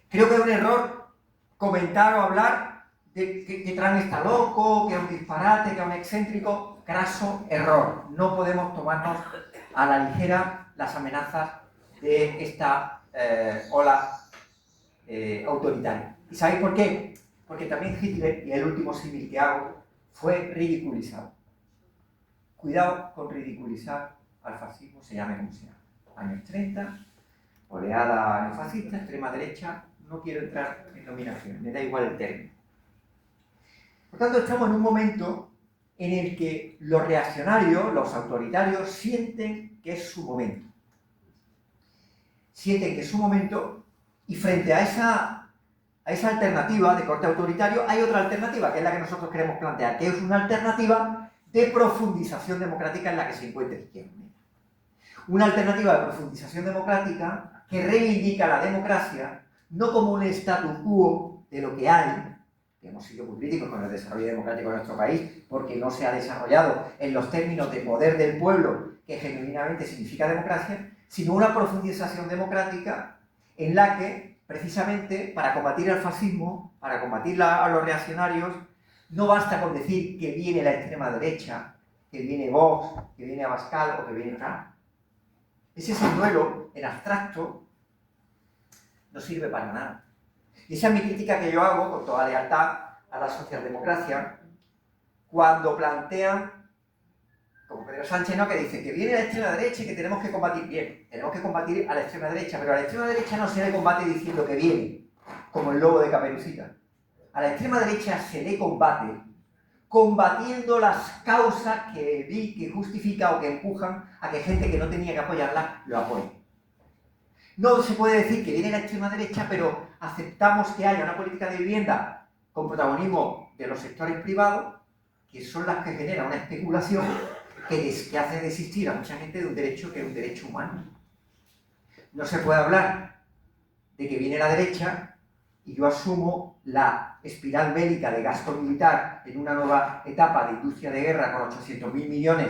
Creo que es un error comentar o hablar de que Trump está loco, que es un disparate, que es un excéntrico. Graso error. No podemos tomarnos a la ligera las amenazas de esta ola autoritaria. ¿Y sabéis por qué? Porque también Hitler, y el último símil que hago, fue ridiculizado. Cuidado con ridiculizar al fascismo, se llame como se llame. Años 30, oleada neofascista, extrema derecha, no quiero entrar en nominaciones, me da igual el término. Por tanto, estamos en un momento en el que los reaccionarios, los autoritarios, sienten que es su momento. Sienten que es su momento, y frente a esa alternativa de corte autoritario, hay otra alternativa, que es la que nosotros queremos plantear, que es una alternativa de profundización democrática en la que se encuentra Izquierda Unida. Una alternativa de profundización democrática que reivindica la democracia no como un status quo de lo que hay, que hemos sido muy críticos con el desarrollo democrático de nuestro país, porque no se ha desarrollado en los términos de poder del pueblo, que genuinamente significa democracia, sino una profundización democrática en la que, precisamente, para combatir al fascismo, para combatir a los reaccionarios, no basta con decir que viene la extrema derecha, que viene Vox, que viene Abascal o que viene Trump. Ese señuelo, en abstracto, no sirve para nada. Y esa es mi crítica que yo hago, con toda lealtad, a la socialdemocracia, cuando plantean, como Pedro Sánchez, ¿no?, que dice que viene la extrema derecha y que tenemos que combatir bien. Tenemos que combatir a la extrema derecha, pero a la extrema derecha no se le combate diciendo que viene, como el lobo de Caperucita. A la extrema derecha se le combate combatiendo las causas que justifican o que empujan a que gente que no tenía que apoyarla lo apoye. No se puede decir que viene la extrema derecha, pero aceptamos que haya una política de vivienda con protagonismo de los sectores privados, que son las que generan una especulación que hace desistir a mucha gente de un derecho que es un derecho humano. No se puede hablar de que viene la derecha y yo asumo la espiral bélica de gasto militar en una nueva etapa de industria de guerra con 800.000 millones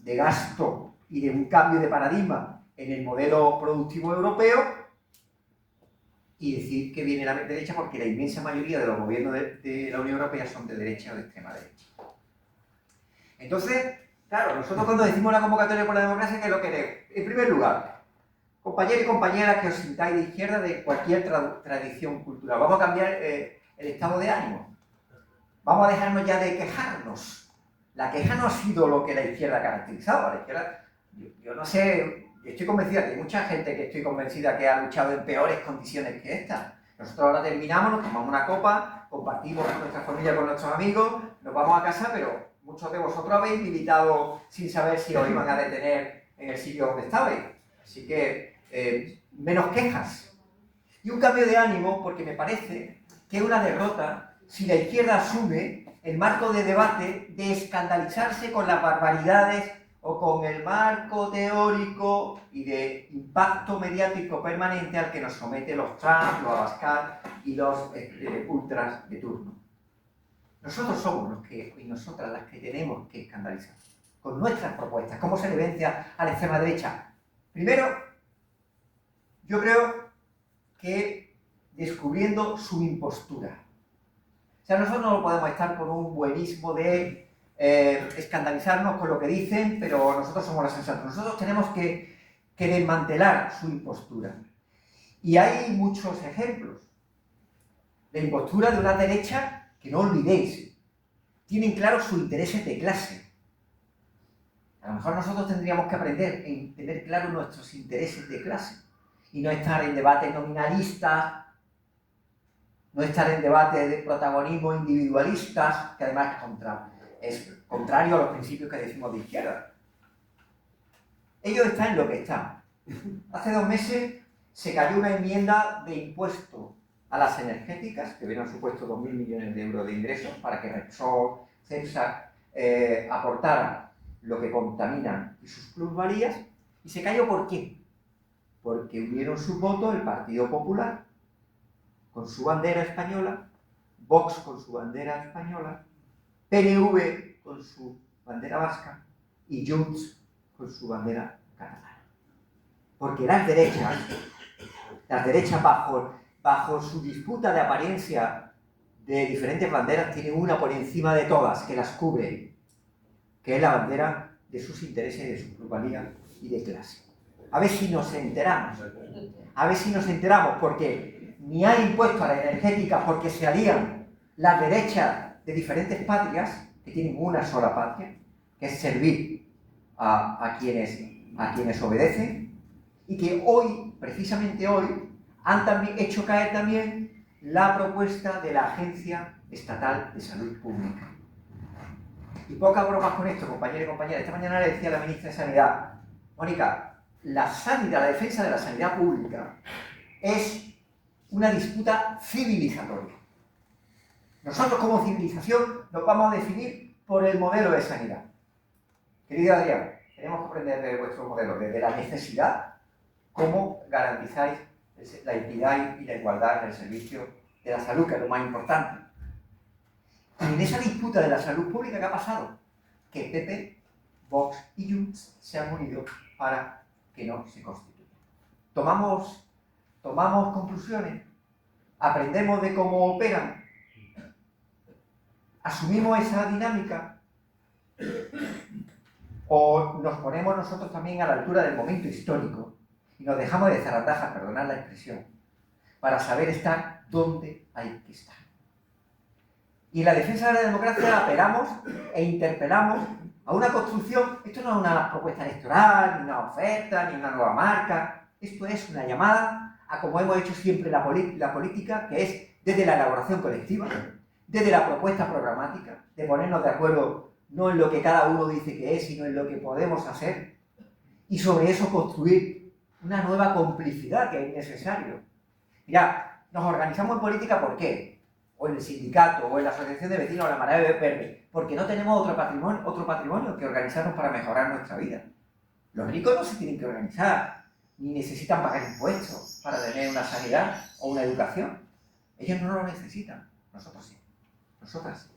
de gasto y de un cambio de paradigma en el modelo productivo europeo, y decir que viene la derecha porque la inmensa mayoría de los gobiernos de la Unión Europea son de derecha o de extrema derecha. Entonces, claro, nosotros cuando decimos la convocatoria por la democracia, ¿qué es lo que queremos? En primer lugar, compañeros y compañeras que os sintáis de izquierda de cualquier tradición cultural, vamos a cambiar el estado de ánimo. Vamos a dejarnos ya de quejarnos. La queja no ha sido lo que la izquierda ha caracterizado. La izquierda, yo no sé, yo estoy convencida que hay mucha gente que estoy convencida que ha luchado en peores condiciones que esta. Nosotros ahora terminamos, nos tomamos una copa, compartimos con nuestra familia, con nuestros amigos, nos vamos a casa, pero muchos de vosotros habéis militado sin saber si os iban a detener en el sitio donde estabais. Así que, menos quejas. Y un cambio de ánimo, porque me parece que es una derrota si la izquierda asume el marco de debate de escandalizarse con las barbaridades o con el marco teórico y de impacto mediático permanente al que nos someten los Trump, los Abascal y los ultras de turno. Nosotros somos los que, y nosotras las que tenemos que escandalizar con nuestras propuestas. ¿Cómo se le vence a la extrema derecha? Primero, yo creo que descubriendo su impostura. O sea, nosotros no podemos estar con un buenismo de escandalizarnos con lo que dicen, pero nosotros somos los sensatos. Nosotros tenemos que desmantelar su impostura. Y hay muchos ejemplos. La impostura de una derecha que, no olvidéis, tienen claros sus intereses de clase. A lo mejor nosotros tendríamos que aprender a tener claros nuestros intereses de clase y no estar en debates nominalistas, no estar en debates de protagonismo individualistas, que además es contrario a los principios que decimos de izquierda. Ellos están en lo que están. Hace 2 meses se cayó una enmienda de impuesto a las energéticas, que hubieran supuesto 2.000 millones de euros de ingresos, para que Repsol, Cepsa aportaran lo que contaminan y sus plusvalías, y se cayó ¿por qué? Porque unieron sus votos el Partido Popular con su bandera española, Vox con su bandera española, PNV con su bandera vasca y Junts con su bandera catalana. Porque las derechas bajo su disputa de apariencia de diferentes banderas, tienen una por encima de todas que las cubre, que es la bandera de sus intereses, de su plusvalía y de clase. A ver si nos enteramos, porque ni hay impuesto a la energética porque se alían las derechas de diferentes patrias, que tienen una sola patria, que es servir a quienes obedecen, y que hoy, precisamente hoy, han también hecho caer también la propuesta de la Agencia Estatal de Salud Pública. Y pocas bromas con esto, compañeros y compañeras. Esta mañana le decía a la ministra de Sanidad, Mónica, la defensa de la sanidad pública es una disputa civilizatoria. Nosotros como civilización nos vamos a definir por el modelo de sanidad. Querido Adrián, tenemos que aprender de vuestro modelo, desde la necesidad, cómo garantizáis la equidad y la igualdad en el servicio de la salud, que es lo más importante. Y en esa disputa de la salud pública, ¿qué ha pasado? Que PP, Vox y Junts se han unido para que no se constituya. Tomamos conclusiones, aprendemos de cómo operan, asumimos esa dinámica, o nos ponemos nosotros también a la altura del momento histórico y nos dejamos de zarandajas, perdonad la expresión, para saber estar donde hay que estar. Y en la defensa de la democracia apelamos e interpelamos a una construcción. Esto no es una propuesta electoral, ni una oferta, ni una nueva marca. Esto es una llamada a, como hemos hecho siempre la política, que es desde la elaboración colectiva, desde la propuesta programática, de ponernos de acuerdo no en lo que cada uno dice que es, sino en lo que podemos hacer, y sobre eso construir una nueva complicidad que es necesario. Mirad, nos organizamos en política, ¿por qué? O en el sindicato, o en la asociación de vecinos, o la Marea Verde, porque no tenemos otro patrimonio que organizarnos para mejorar nuestra vida. Los ricos no se tienen que organizar, ni necesitan pagar impuestos para tener una sanidad o una educación. Ellos no lo necesitan, nosotros sí, nosotras sí.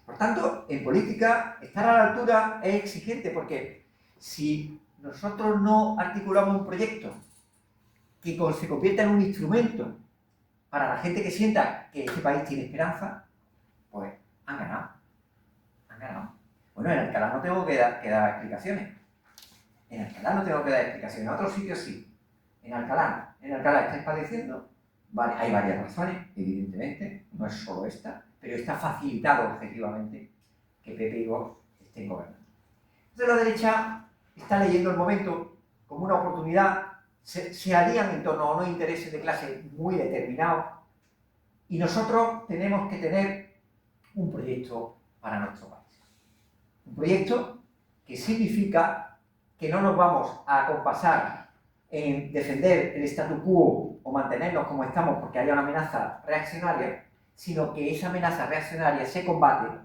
Por tanto, en política, estar a la altura es exigente, porque si nosotros no articulamos un proyecto que se convierta en un instrumento para la gente que sienta que este país tiene esperanza, pues han ganado. Bueno, en Alcalá no tengo que dar explicaciones. En otros sitios sí. En Alcalá estáis padeciendo. Vale, hay varias razones, evidentemente, no es solo esta, pero está facilitado objetivamente que PP y Vox estén gobernando. Entonces la derecha está leyendo el momento como una oportunidad, se alían en torno a unos intereses de clase muy determinados, y nosotros tenemos que tener un proyecto para nuestro país. Un proyecto que significa que no nos vamos a acompasar en defender el statu quo o mantenernos como estamos porque haya una amenaza reaccionaria, sino que esa amenaza reaccionaria se combate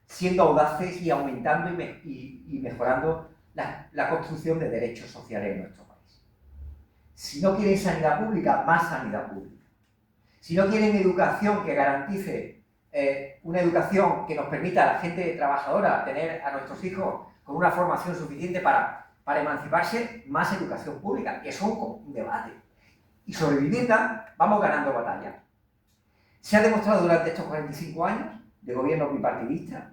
siendo audaces y aumentando y mejorando la construcción de derechos sociales en nuestro país. Si no quieren sanidad pública, más sanidad pública. Si no quieren educación que garantice una educación que nos permita a la gente trabajadora tener a nuestros hijos con una formación suficiente para emanciparse, más educación pública, que es un debate. Y sobre vivienda vamos ganando batalla. Se ha demostrado durante estos 45 años de gobierno bipartidista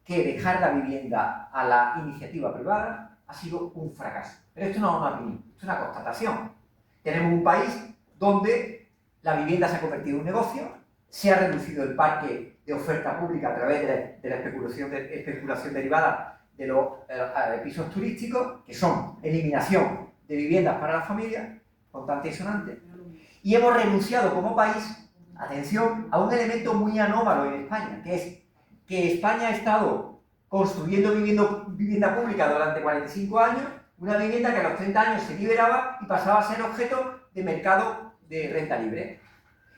que dejar la vivienda a la iniciativa privada ha sido un fracaso. Pero esto no es una opinión, esto es una constatación. Tenemos un país donde la vivienda se ha convertido en un negocio, se ha reducido el parque de oferta pública a través de la especulación derivada de los pisos turísticos, que son eliminación de viviendas para las familias, constante y sonante, y hemos renunciado como país, atención, a un elemento muy anómalo en España, que es que España ha estado construyendo vivienda pública durante 45 años, una vivienda que a los 30 años se liberaba y pasaba a ser objeto de mercado de renta libre.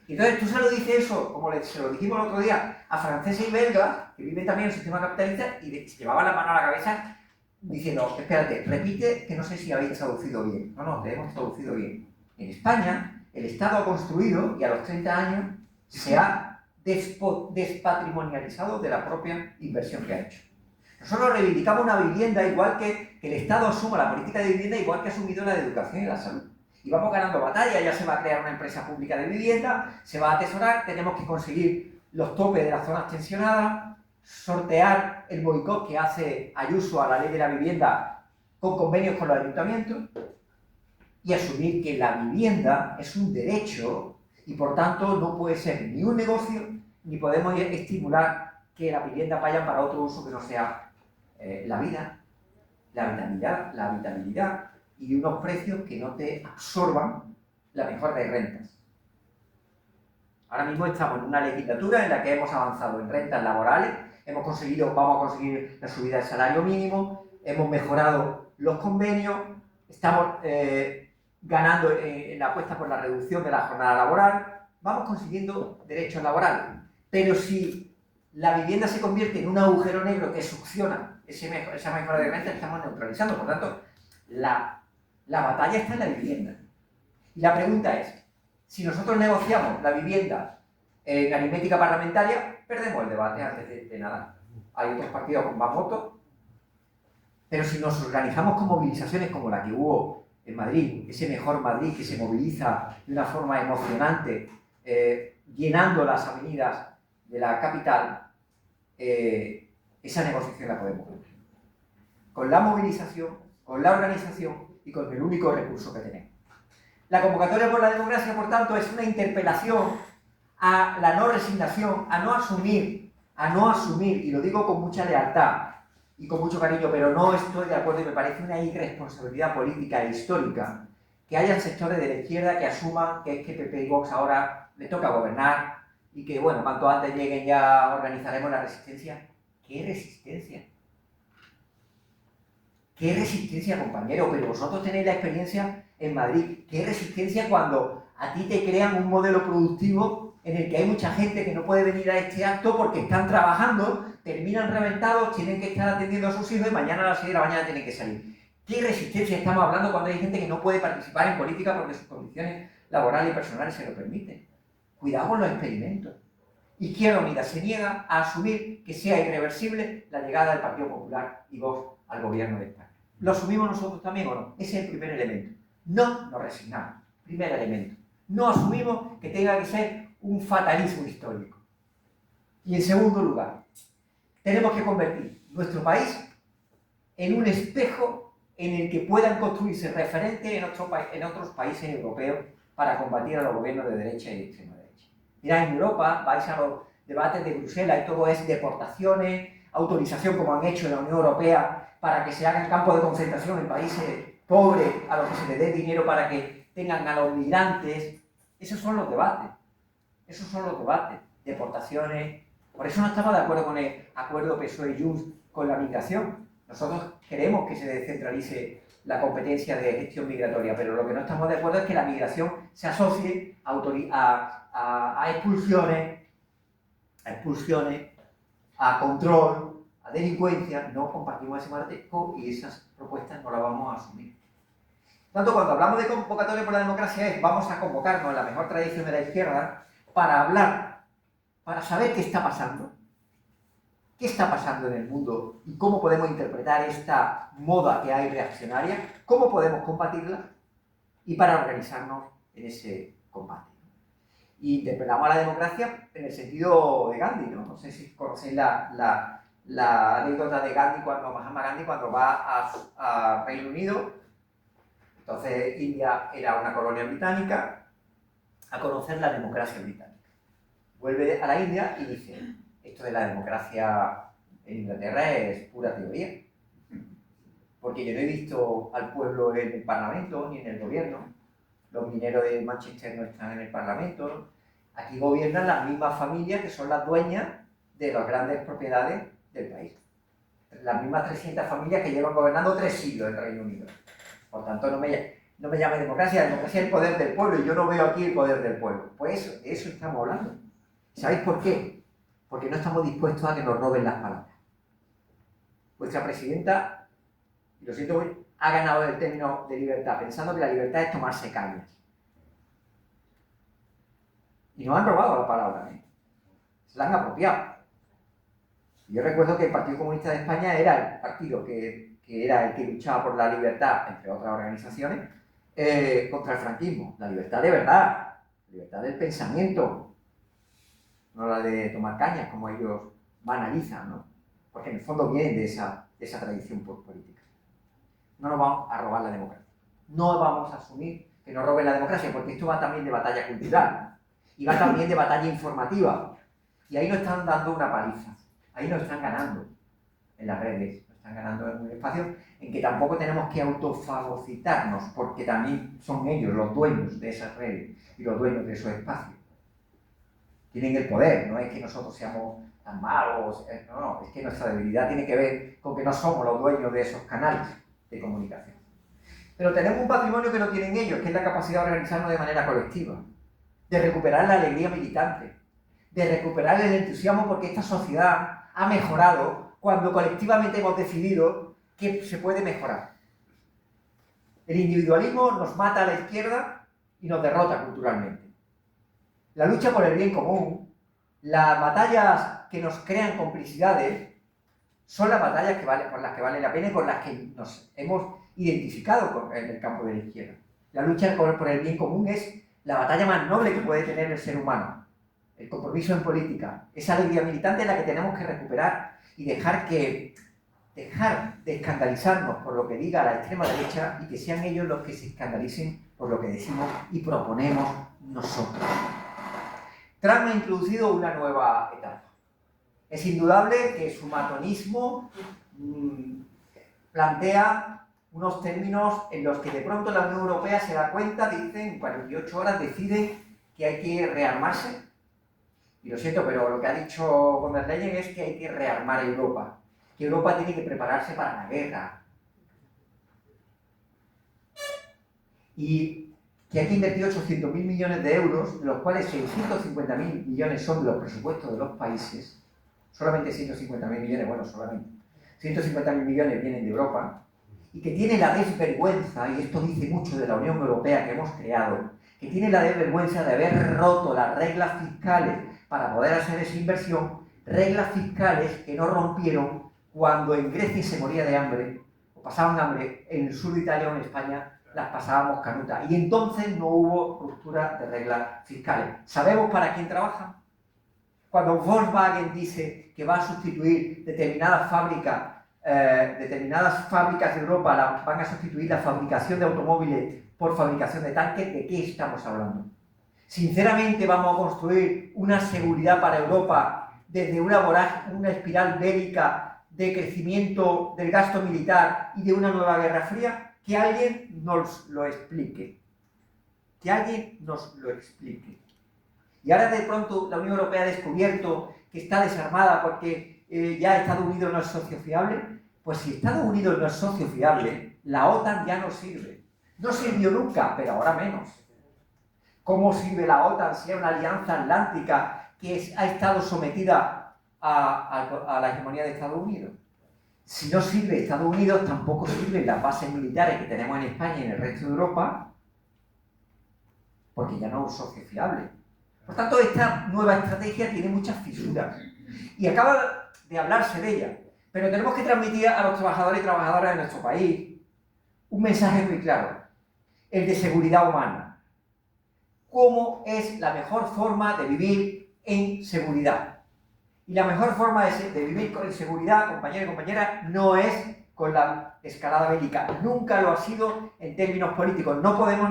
Y entonces tú se lo dices eso, como se lo dijimos el otro día, a franceses y belgas, que viven también en el sistema capitalista, y se llevaban la mano a la cabeza diciendo, espérate, repite que no sé si habéis traducido bien. No, te hemos traducido bien. En España, el Estado ha construido y a los 30 años se ha despatrimonializado de la propia inversión que ha hecho. Nosotros reivindicamos una vivienda igual que el Estado asuma la política de vivienda, igual que ha asumido la de educación y la salud. Y vamos ganando batalla, ya se va a crear una empresa pública de vivienda, se va a atesorar, tenemos que conseguir los topes de las zonas tensionadas, sortear el boicot que hace Ayuso a la ley de la vivienda con convenios con los ayuntamientos y asumir que la vivienda es un derecho y por tanto no puede ser ni un negocio ni podemos estimular que la vivienda vaya para otro uso que no sea la vida, la habitabilidad y unos precios que no te absorban la mejora de rentas. Ahora mismo estamos en una legislatura en la que hemos avanzado en rentas laborales, vamos a conseguir la subida del salario mínimo, hemos mejorado los convenios, estamos ganando en la apuesta por la reducción de la jornada laboral, vamos consiguiendo derechos laborales. Pero si la vivienda se convierte en un agujero negro que succiona esa mejora de renta, estamos neutralizando. Por tanto, la batalla está en la vivienda. Y la pregunta es, si nosotros negociamos la vivienda en aritmética parlamentaria, perdemos el debate antes de nada. Hay otros partidos con más votos, pero si nos organizamos con movilizaciones como la que hubo en Madrid, ese mejor Madrid que se moviliza de una forma emocionante, llenando las avenidas de la capital, esa negociación la podemos hacer. Con la movilización, con la organización y con el único recurso que tenemos. La convocatoria por la democracia, por tanto, es una interpelación a la no resignación, a no asumir, y lo digo con mucha lealtad y con mucho cariño, pero no estoy de acuerdo y me parece una irresponsabilidad política e histórica que haya sectores de la izquierda que asuman que es que PP y Vox ahora les toca gobernar y que, bueno, cuanto antes lleguen ya organizaremos la resistencia. ¿Qué resistencia? ¿Qué resistencia, compañero? Pero vosotros tenéis la experiencia en Madrid. ¿Qué resistencia cuando a ti te crean un modelo productivo en el que hay mucha gente que no puede venir a este acto porque están trabajando, terminan reventados, tienen que estar atendiendo a sus hijos y mañana a las 6 de la mañana tienen que salir? ¿Qué resistencia estamos hablando cuando hay gente que no puede participar en política porque sus condiciones laborales y personales se lo permiten? Cuidado con los experimentos. Izquierda Unida se niega a asumir que sea irreversible la llegada del Partido Popular y Vox al gobierno de España. ¿Lo asumimos nosotros también o no? Ese es el primer elemento. No nos resignamos. Primer elemento. No asumimos que tenga que ser un fatalismo histórico. Y en segundo lugar, tenemos que convertir nuestro país en un espejo en el que puedan construirse referentes en otros países europeos para combatir a los gobiernos de derecha y de extrema derecha. Mirad, en Europa vais a los debates de Bruselas y todo es deportaciones, autorización como han hecho en la Unión Europea para que se hagan campos de concentración en países pobres a los que se les dé dinero para que tengan a los migrantes. Esos son los debates. Esos son los debates. Deportaciones. Por eso no estamos de acuerdo con el acuerdo PSOE y Junts con la migración. Nosotros queremos que se descentralice la competencia de gestión migratoria, pero lo que no estamos de acuerdo es que la migración se asocie a expulsiones, a control, a delincuencia. No compartimos ese marco y esas propuestas no las vamos a asumir. Por tanto, cuando hablamos de convocatoria por la democracia es vamos a convocarnos en la mejor tradición de la izquierda para hablar, para saber qué está pasando. ¿Qué está pasando en el mundo y cómo podemos interpretar esta moda que hay reaccionaria? ¿Cómo podemos combatirla? Y para organizarnos en ese combate. Y interpelamos a la democracia en el sentido de Gandhi, ¿no? No sé si conocéis la anécdota de Gandhi Mahatma Gandhi cuando va a Reino Unido. Entonces India era una colonia británica a conocer la democracia británica. Vuelve a la India y dice, esto de la democracia en Inglaterra es pura teoría. Porque yo no he visto al pueblo en el Parlamento ni en el gobierno. Los mineros de Manchester no están en el Parlamento. Aquí gobiernan las mismas familias que son las dueñas de las grandes propiedades del país. Las mismas 300 familias que llevan gobernando 3 siglos en el Reino Unido. Por tanto, no me llame democracia, la democracia es el poder del pueblo y yo no veo aquí el poder del pueblo. Pues de eso estamos hablando. ¿Sabéis por qué? Porque no estamos dispuestos a que nos roben las palabras. Vuestra presidenta, y lo siento, ha ganado el término de libertad, pensando que la libertad es tomarse cañas. Y nos han robado la palabra, ¿eh? Se la han apropiado. Yo recuerdo que el Partido Comunista de España era el partido que era el que luchaba por la libertad, entre otras organizaciones, contra el franquismo. La libertad de verdad, la libertad del pensamiento, no la de tomar cañas, como ellos banalizan, ¿no? Porque en el fondo vienen de esa tradición política. No nos vamos a robar la democracia. No vamos a asumir que nos roben la democracia, porque esto va también de batalla cultural y va también de batalla informativa. Y ahí nos están dando una paliza. Ahí nos están ganando en las redes, nos están ganando en un espacio en que tampoco tenemos que autofagocitarnos, porque también son ellos los dueños de esas redes y los dueños de esos espacios. Tienen el poder, no es que nosotros seamos tan malos, no, es que nuestra debilidad tiene que ver con que no somos los dueños de esos canales de comunicación. Pero tenemos un patrimonio que no tienen ellos, que es la capacidad de organizarnos de manera colectiva, de recuperar la alegría militante, de recuperar el entusiasmo porque esta sociedad ha mejorado cuando colectivamente hemos decidido que se puede mejorar. El individualismo nos mata a la izquierda y nos derrota culturalmente. La lucha por el bien común, las batallas que nos crean complicidades, son las batallas por las que vale la pena y por las que nos hemos identificado en el campo de la izquierda. La lucha por el bien común es la batalla más noble que puede tener el ser humano. El compromiso en política, esa alegría militante es la que tenemos que recuperar y dejar de escandalizarnos por lo que diga la extrema derecha y que sean ellos los que se escandalicen por lo que decimos y proponemos nosotros. Trump ha introducido una nueva etapa. Es indudable que su matonismo plantea unos términos en los que de pronto la Unión Europea se da cuenta, dicen, en 48 horas decide que hay que rearmarse. Y lo siento, pero lo que ha dicho von der Leyen es que hay que rearmar Europa, que Europa tiene que prepararse para la guerra. Y que hay que invertir 800.000 millones de euros, de los cuales 650.000 millones son de los presupuestos de los países, solamente 150.000 millones, bueno, solamente 150.000 millones vienen de Europa, y que tiene la desvergüenza, y esto dice mucho de la Unión Europea que hemos creado, que tiene la desvergüenza de haber roto las reglas fiscales para poder hacer esa inversión, reglas fiscales que no rompieron cuando en Grecia se moría de hambre, o pasaban hambre en el sur de Italia o en España, las pasábamos canuta. Y entonces no hubo ruptura de reglas fiscales. ¿Sabemos para quién trabajan? Cuando Volkswagen dice que va a sustituir determinadas fábricas de Europa, van a sustituir la fabricación de automóviles por fabricación de tanques, ¿de qué estamos hablando? Sinceramente, vamos a construir una seguridad para Europa desde una espiral bélica de crecimiento del gasto militar y de una nueva guerra fría. Que alguien nos lo explique. Que alguien nos lo explique. Y ahora de pronto la Unión Europea ha descubierto que está desarmada porque ya Estados Unidos no es socio fiable. Pues si Estados Unidos no es socio fiable, la OTAN ya no sirve. No sirvió nunca, pero ahora menos. ¿Cómo sirve la OTAN si es una alianza atlántica que ha estado sometida a la hegemonía de Estados Unidos? Si no sirve Estados Unidos, tampoco sirven las bases militares que tenemos en España y en el resto de Europa, porque ya no es un socio fiable. Por tanto, esta nueva estrategia tiene muchas fisuras y acaba de hablarse de ella, pero tenemos que transmitir a los trabajadores y trabajadoras de nuestro país un mensaje muy claro, el de seguridad humana. ¿Cómo es la mejor forma de vivir en seguridad? Y la mejor forma de vivir con seguridad, compañeros y compañeras, no es con la escalada bélica. Nunca lo ha sido en términos políticos. No podemos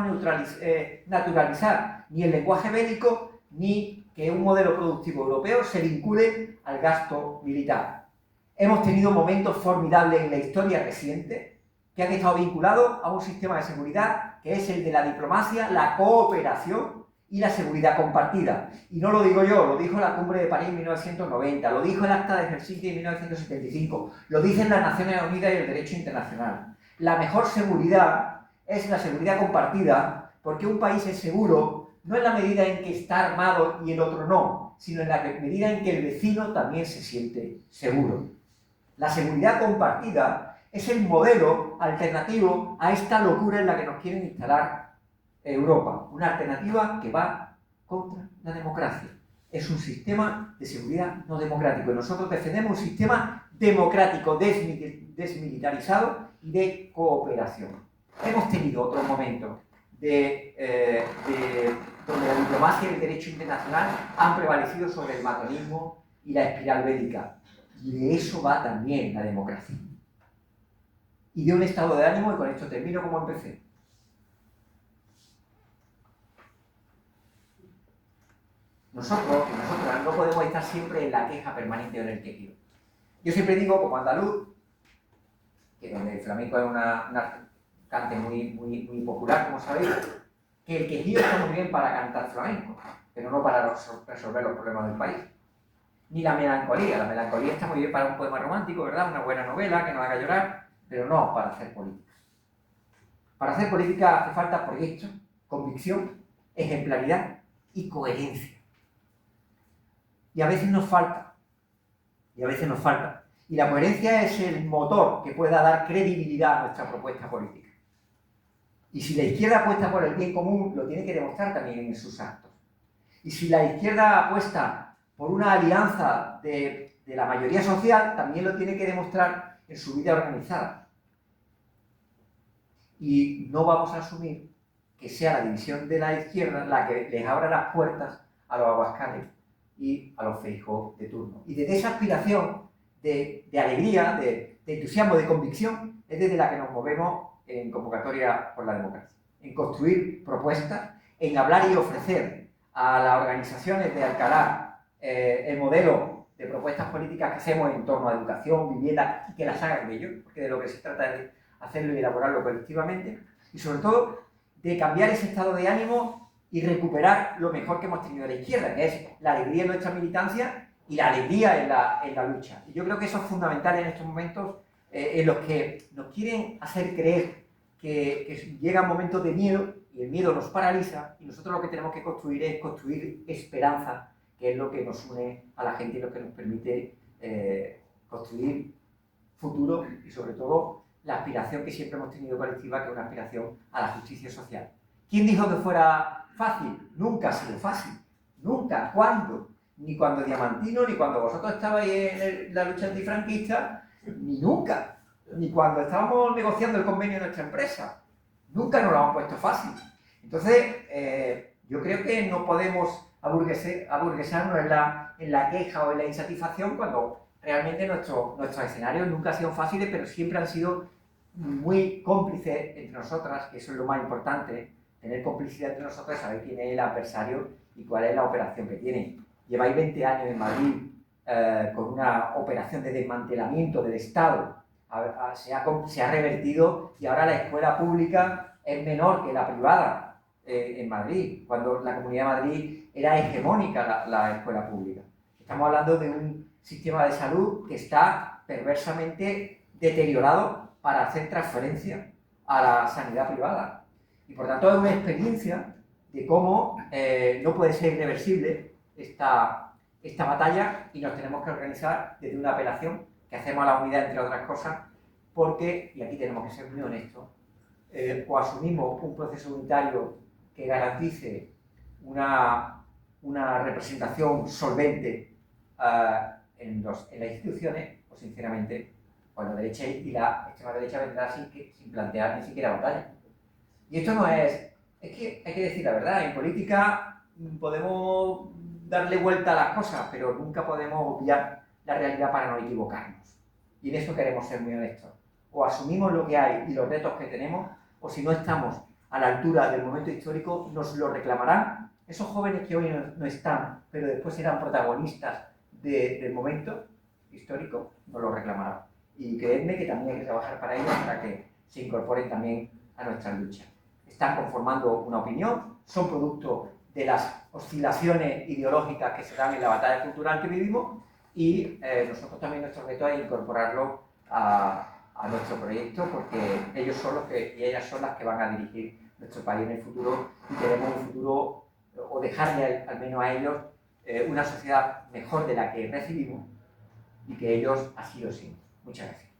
naturalizar ni el lenguaje bélico ni que un modelo productivo europeo se vincule al gasto militar. Hemos tenido momentos formidables en la historia reciente que han estado vinculados a un sistema de seguridad que es el de la diplomacia, la cooperación y la seguridad compartida. Y no lo digo yo, lo dijo la Cumbre de París en 1990, lo dijo el Acta de Helsinki en 1975, lo dicen las Naciones Unidas y el derecho internacional. La mejor seguridad es la seguridad compartida, porque un país es seguro no en la medida en que está armado y el otro no, sino en la medida en que el vecino también se siente seguro. La seguridad compartida es el modelo alternativo a esta locura en la que nos quieren instalar Europa. Una alternativa que va contra la democracia. Es un sistema de seguridad no democrático. Y nosotros defendemos un sistema democrático, desmilitarizado y de cooperación. Hemos tenido otros momentos donde la diplomacia y el derecho internacional han prevalecido sobre el matonismo y la espiral bélica. Y de eso va también la democracia. Y de un estado de ánimo, y con esto termino como empecé. Nosotros y nosotras no podemos estar siempre en la queja permanente o en el quejido. Yo siempre digo, como andaluz, que donde el flamenco es una cante muy popular, como sabéis, que el quejido está muy bien para cantar flamenco, pero no para resolver los problemas del país. Ni la melancolía está muy bien para un poema romántico, ¿verdad? Una buena novela que nos haga llorar, pero no para hacer política. Para hacer política hace falta proyecto, convicción, ejemplaridad y coherencia. Y a veces nos falta. Y la coherencia es el motor que pueda dar credibilidad a nuestra propuesta política. Y si la izquierda apuesta por el bien común, lo tiene que demostrar también en sus actos. Y si la izquierda apuesta por una alianza de la mayoría social, también lo tiene que demostrar en su vida organizada. Y no vamos a asumir que sea la división de la izquierda la que les abra las puertas a los Abascal y a los Feijóo de turno. Y desde esa aspiración de alegría, de entusiasmo, de convicción, es desde la que nos movemos en Convocatoria por la Democracia. En construir propuestas, en hablar y ofrecer a las organizaciones de Alcalá el modelo de propuestas políticas que hacemos en torno a educación, vivienda, y que las hagan ellos, porque de lo que se trata es de hacerlo y elaborarlo colectivamente, y sobre todo de cambiar ese estado de ánimo y recuperar lo mejor que hemos tenido de la izquierda, que es la alegría en nuestra militancia y la alegría en la lucha. Y yo creo que eso es fundamental en estos momentos en los que nos quieren hacer creer que llegan momentos de miedo y el miedo nos paraliza, y nosotros lo que tenemos que construir es construir esperanza, que es lo que nos une a la gente y lo que nos permite construir futuro y sobre todo la aspiración que siempre hemos tenido colectiva, que es una aspiración a la justicia social. ¿Quién dijo que fuera fácil? Nunca ha sido fácil. Nunca. ¿Cuándo? Ni cuando Diamantino, ni cuando vosotros estabais en la lucha antifranquista, ni nunca. Ni cuando estábamos negociando el convenio de nuestra empresa. Nunca nos lo hemos puesto fácil. Entonces, yo creo que no podemos aburguesarnos en la queja o en la insatisfacción cuando realmente nuestros escenarios nunca han sido fáciles, pero siempre han sido muy cómplices entre nosotras, que eso es lo más importante, tener complicidad entre nosotros, saber quién es el adversario y cuál es la operación que tiene. Lleváis 20 años en Madrid con una operación de desmantelamiento del Estado, se ha revertido y ahora la escuela pública es menor que la privada en Madrid, cuando la Comunidad de Madrid era hegemónica la escuela pública. Estamos hablando de un sistema de salud que está perversamente deteriorado para hacer transferencia a la sanidad privada. Y por tanto es una experiencia de cómo no puede ser irreversible esta batalla, y nos tenemos que organizar desde una apelación que hacemos a la unidad, entre otras cosas, porque, y aquí tenemos que ser muy honestos, o asumimos un proceso unitario que garantice una representación solvente en las instituciones, o sinceramente, pues la derecha y la extrema derecha vendrá sin plantear ni siquiera batalla. Y esto no es que hay que decir la verdad, en política podemos darle vuelta a las cosas, pero nunca podemos obviar la realidad para no equivocarnos. Y en eso queremos ser muy honestos. o asumimos lo que hay y los retos que tenemos, o si no estamos a la altura del momento histórico, nos lo reclamarán esos jóvenes que hoy no están, pero después serán protagonistas del momento histórico, nos lo reclamarán. Y creedme que también hay que trabajar para ellos, para que se incorporen también a nuestras luchas. Están conformando una opinión, son producto de las oscilaciones ideológicas que se dan en la batalla cultural que vivimos, y nosotros también nuestro reto es incorporarlo a nuestro proyecto, porque ellos son los que, y ellas son las que van a dirigir nuestro país en el futuro, y queremos un futuro, o dejarle al menos a ellos una sociedad mejor de la que recibimos, y que ellos así lo sienten. Muchas gracias.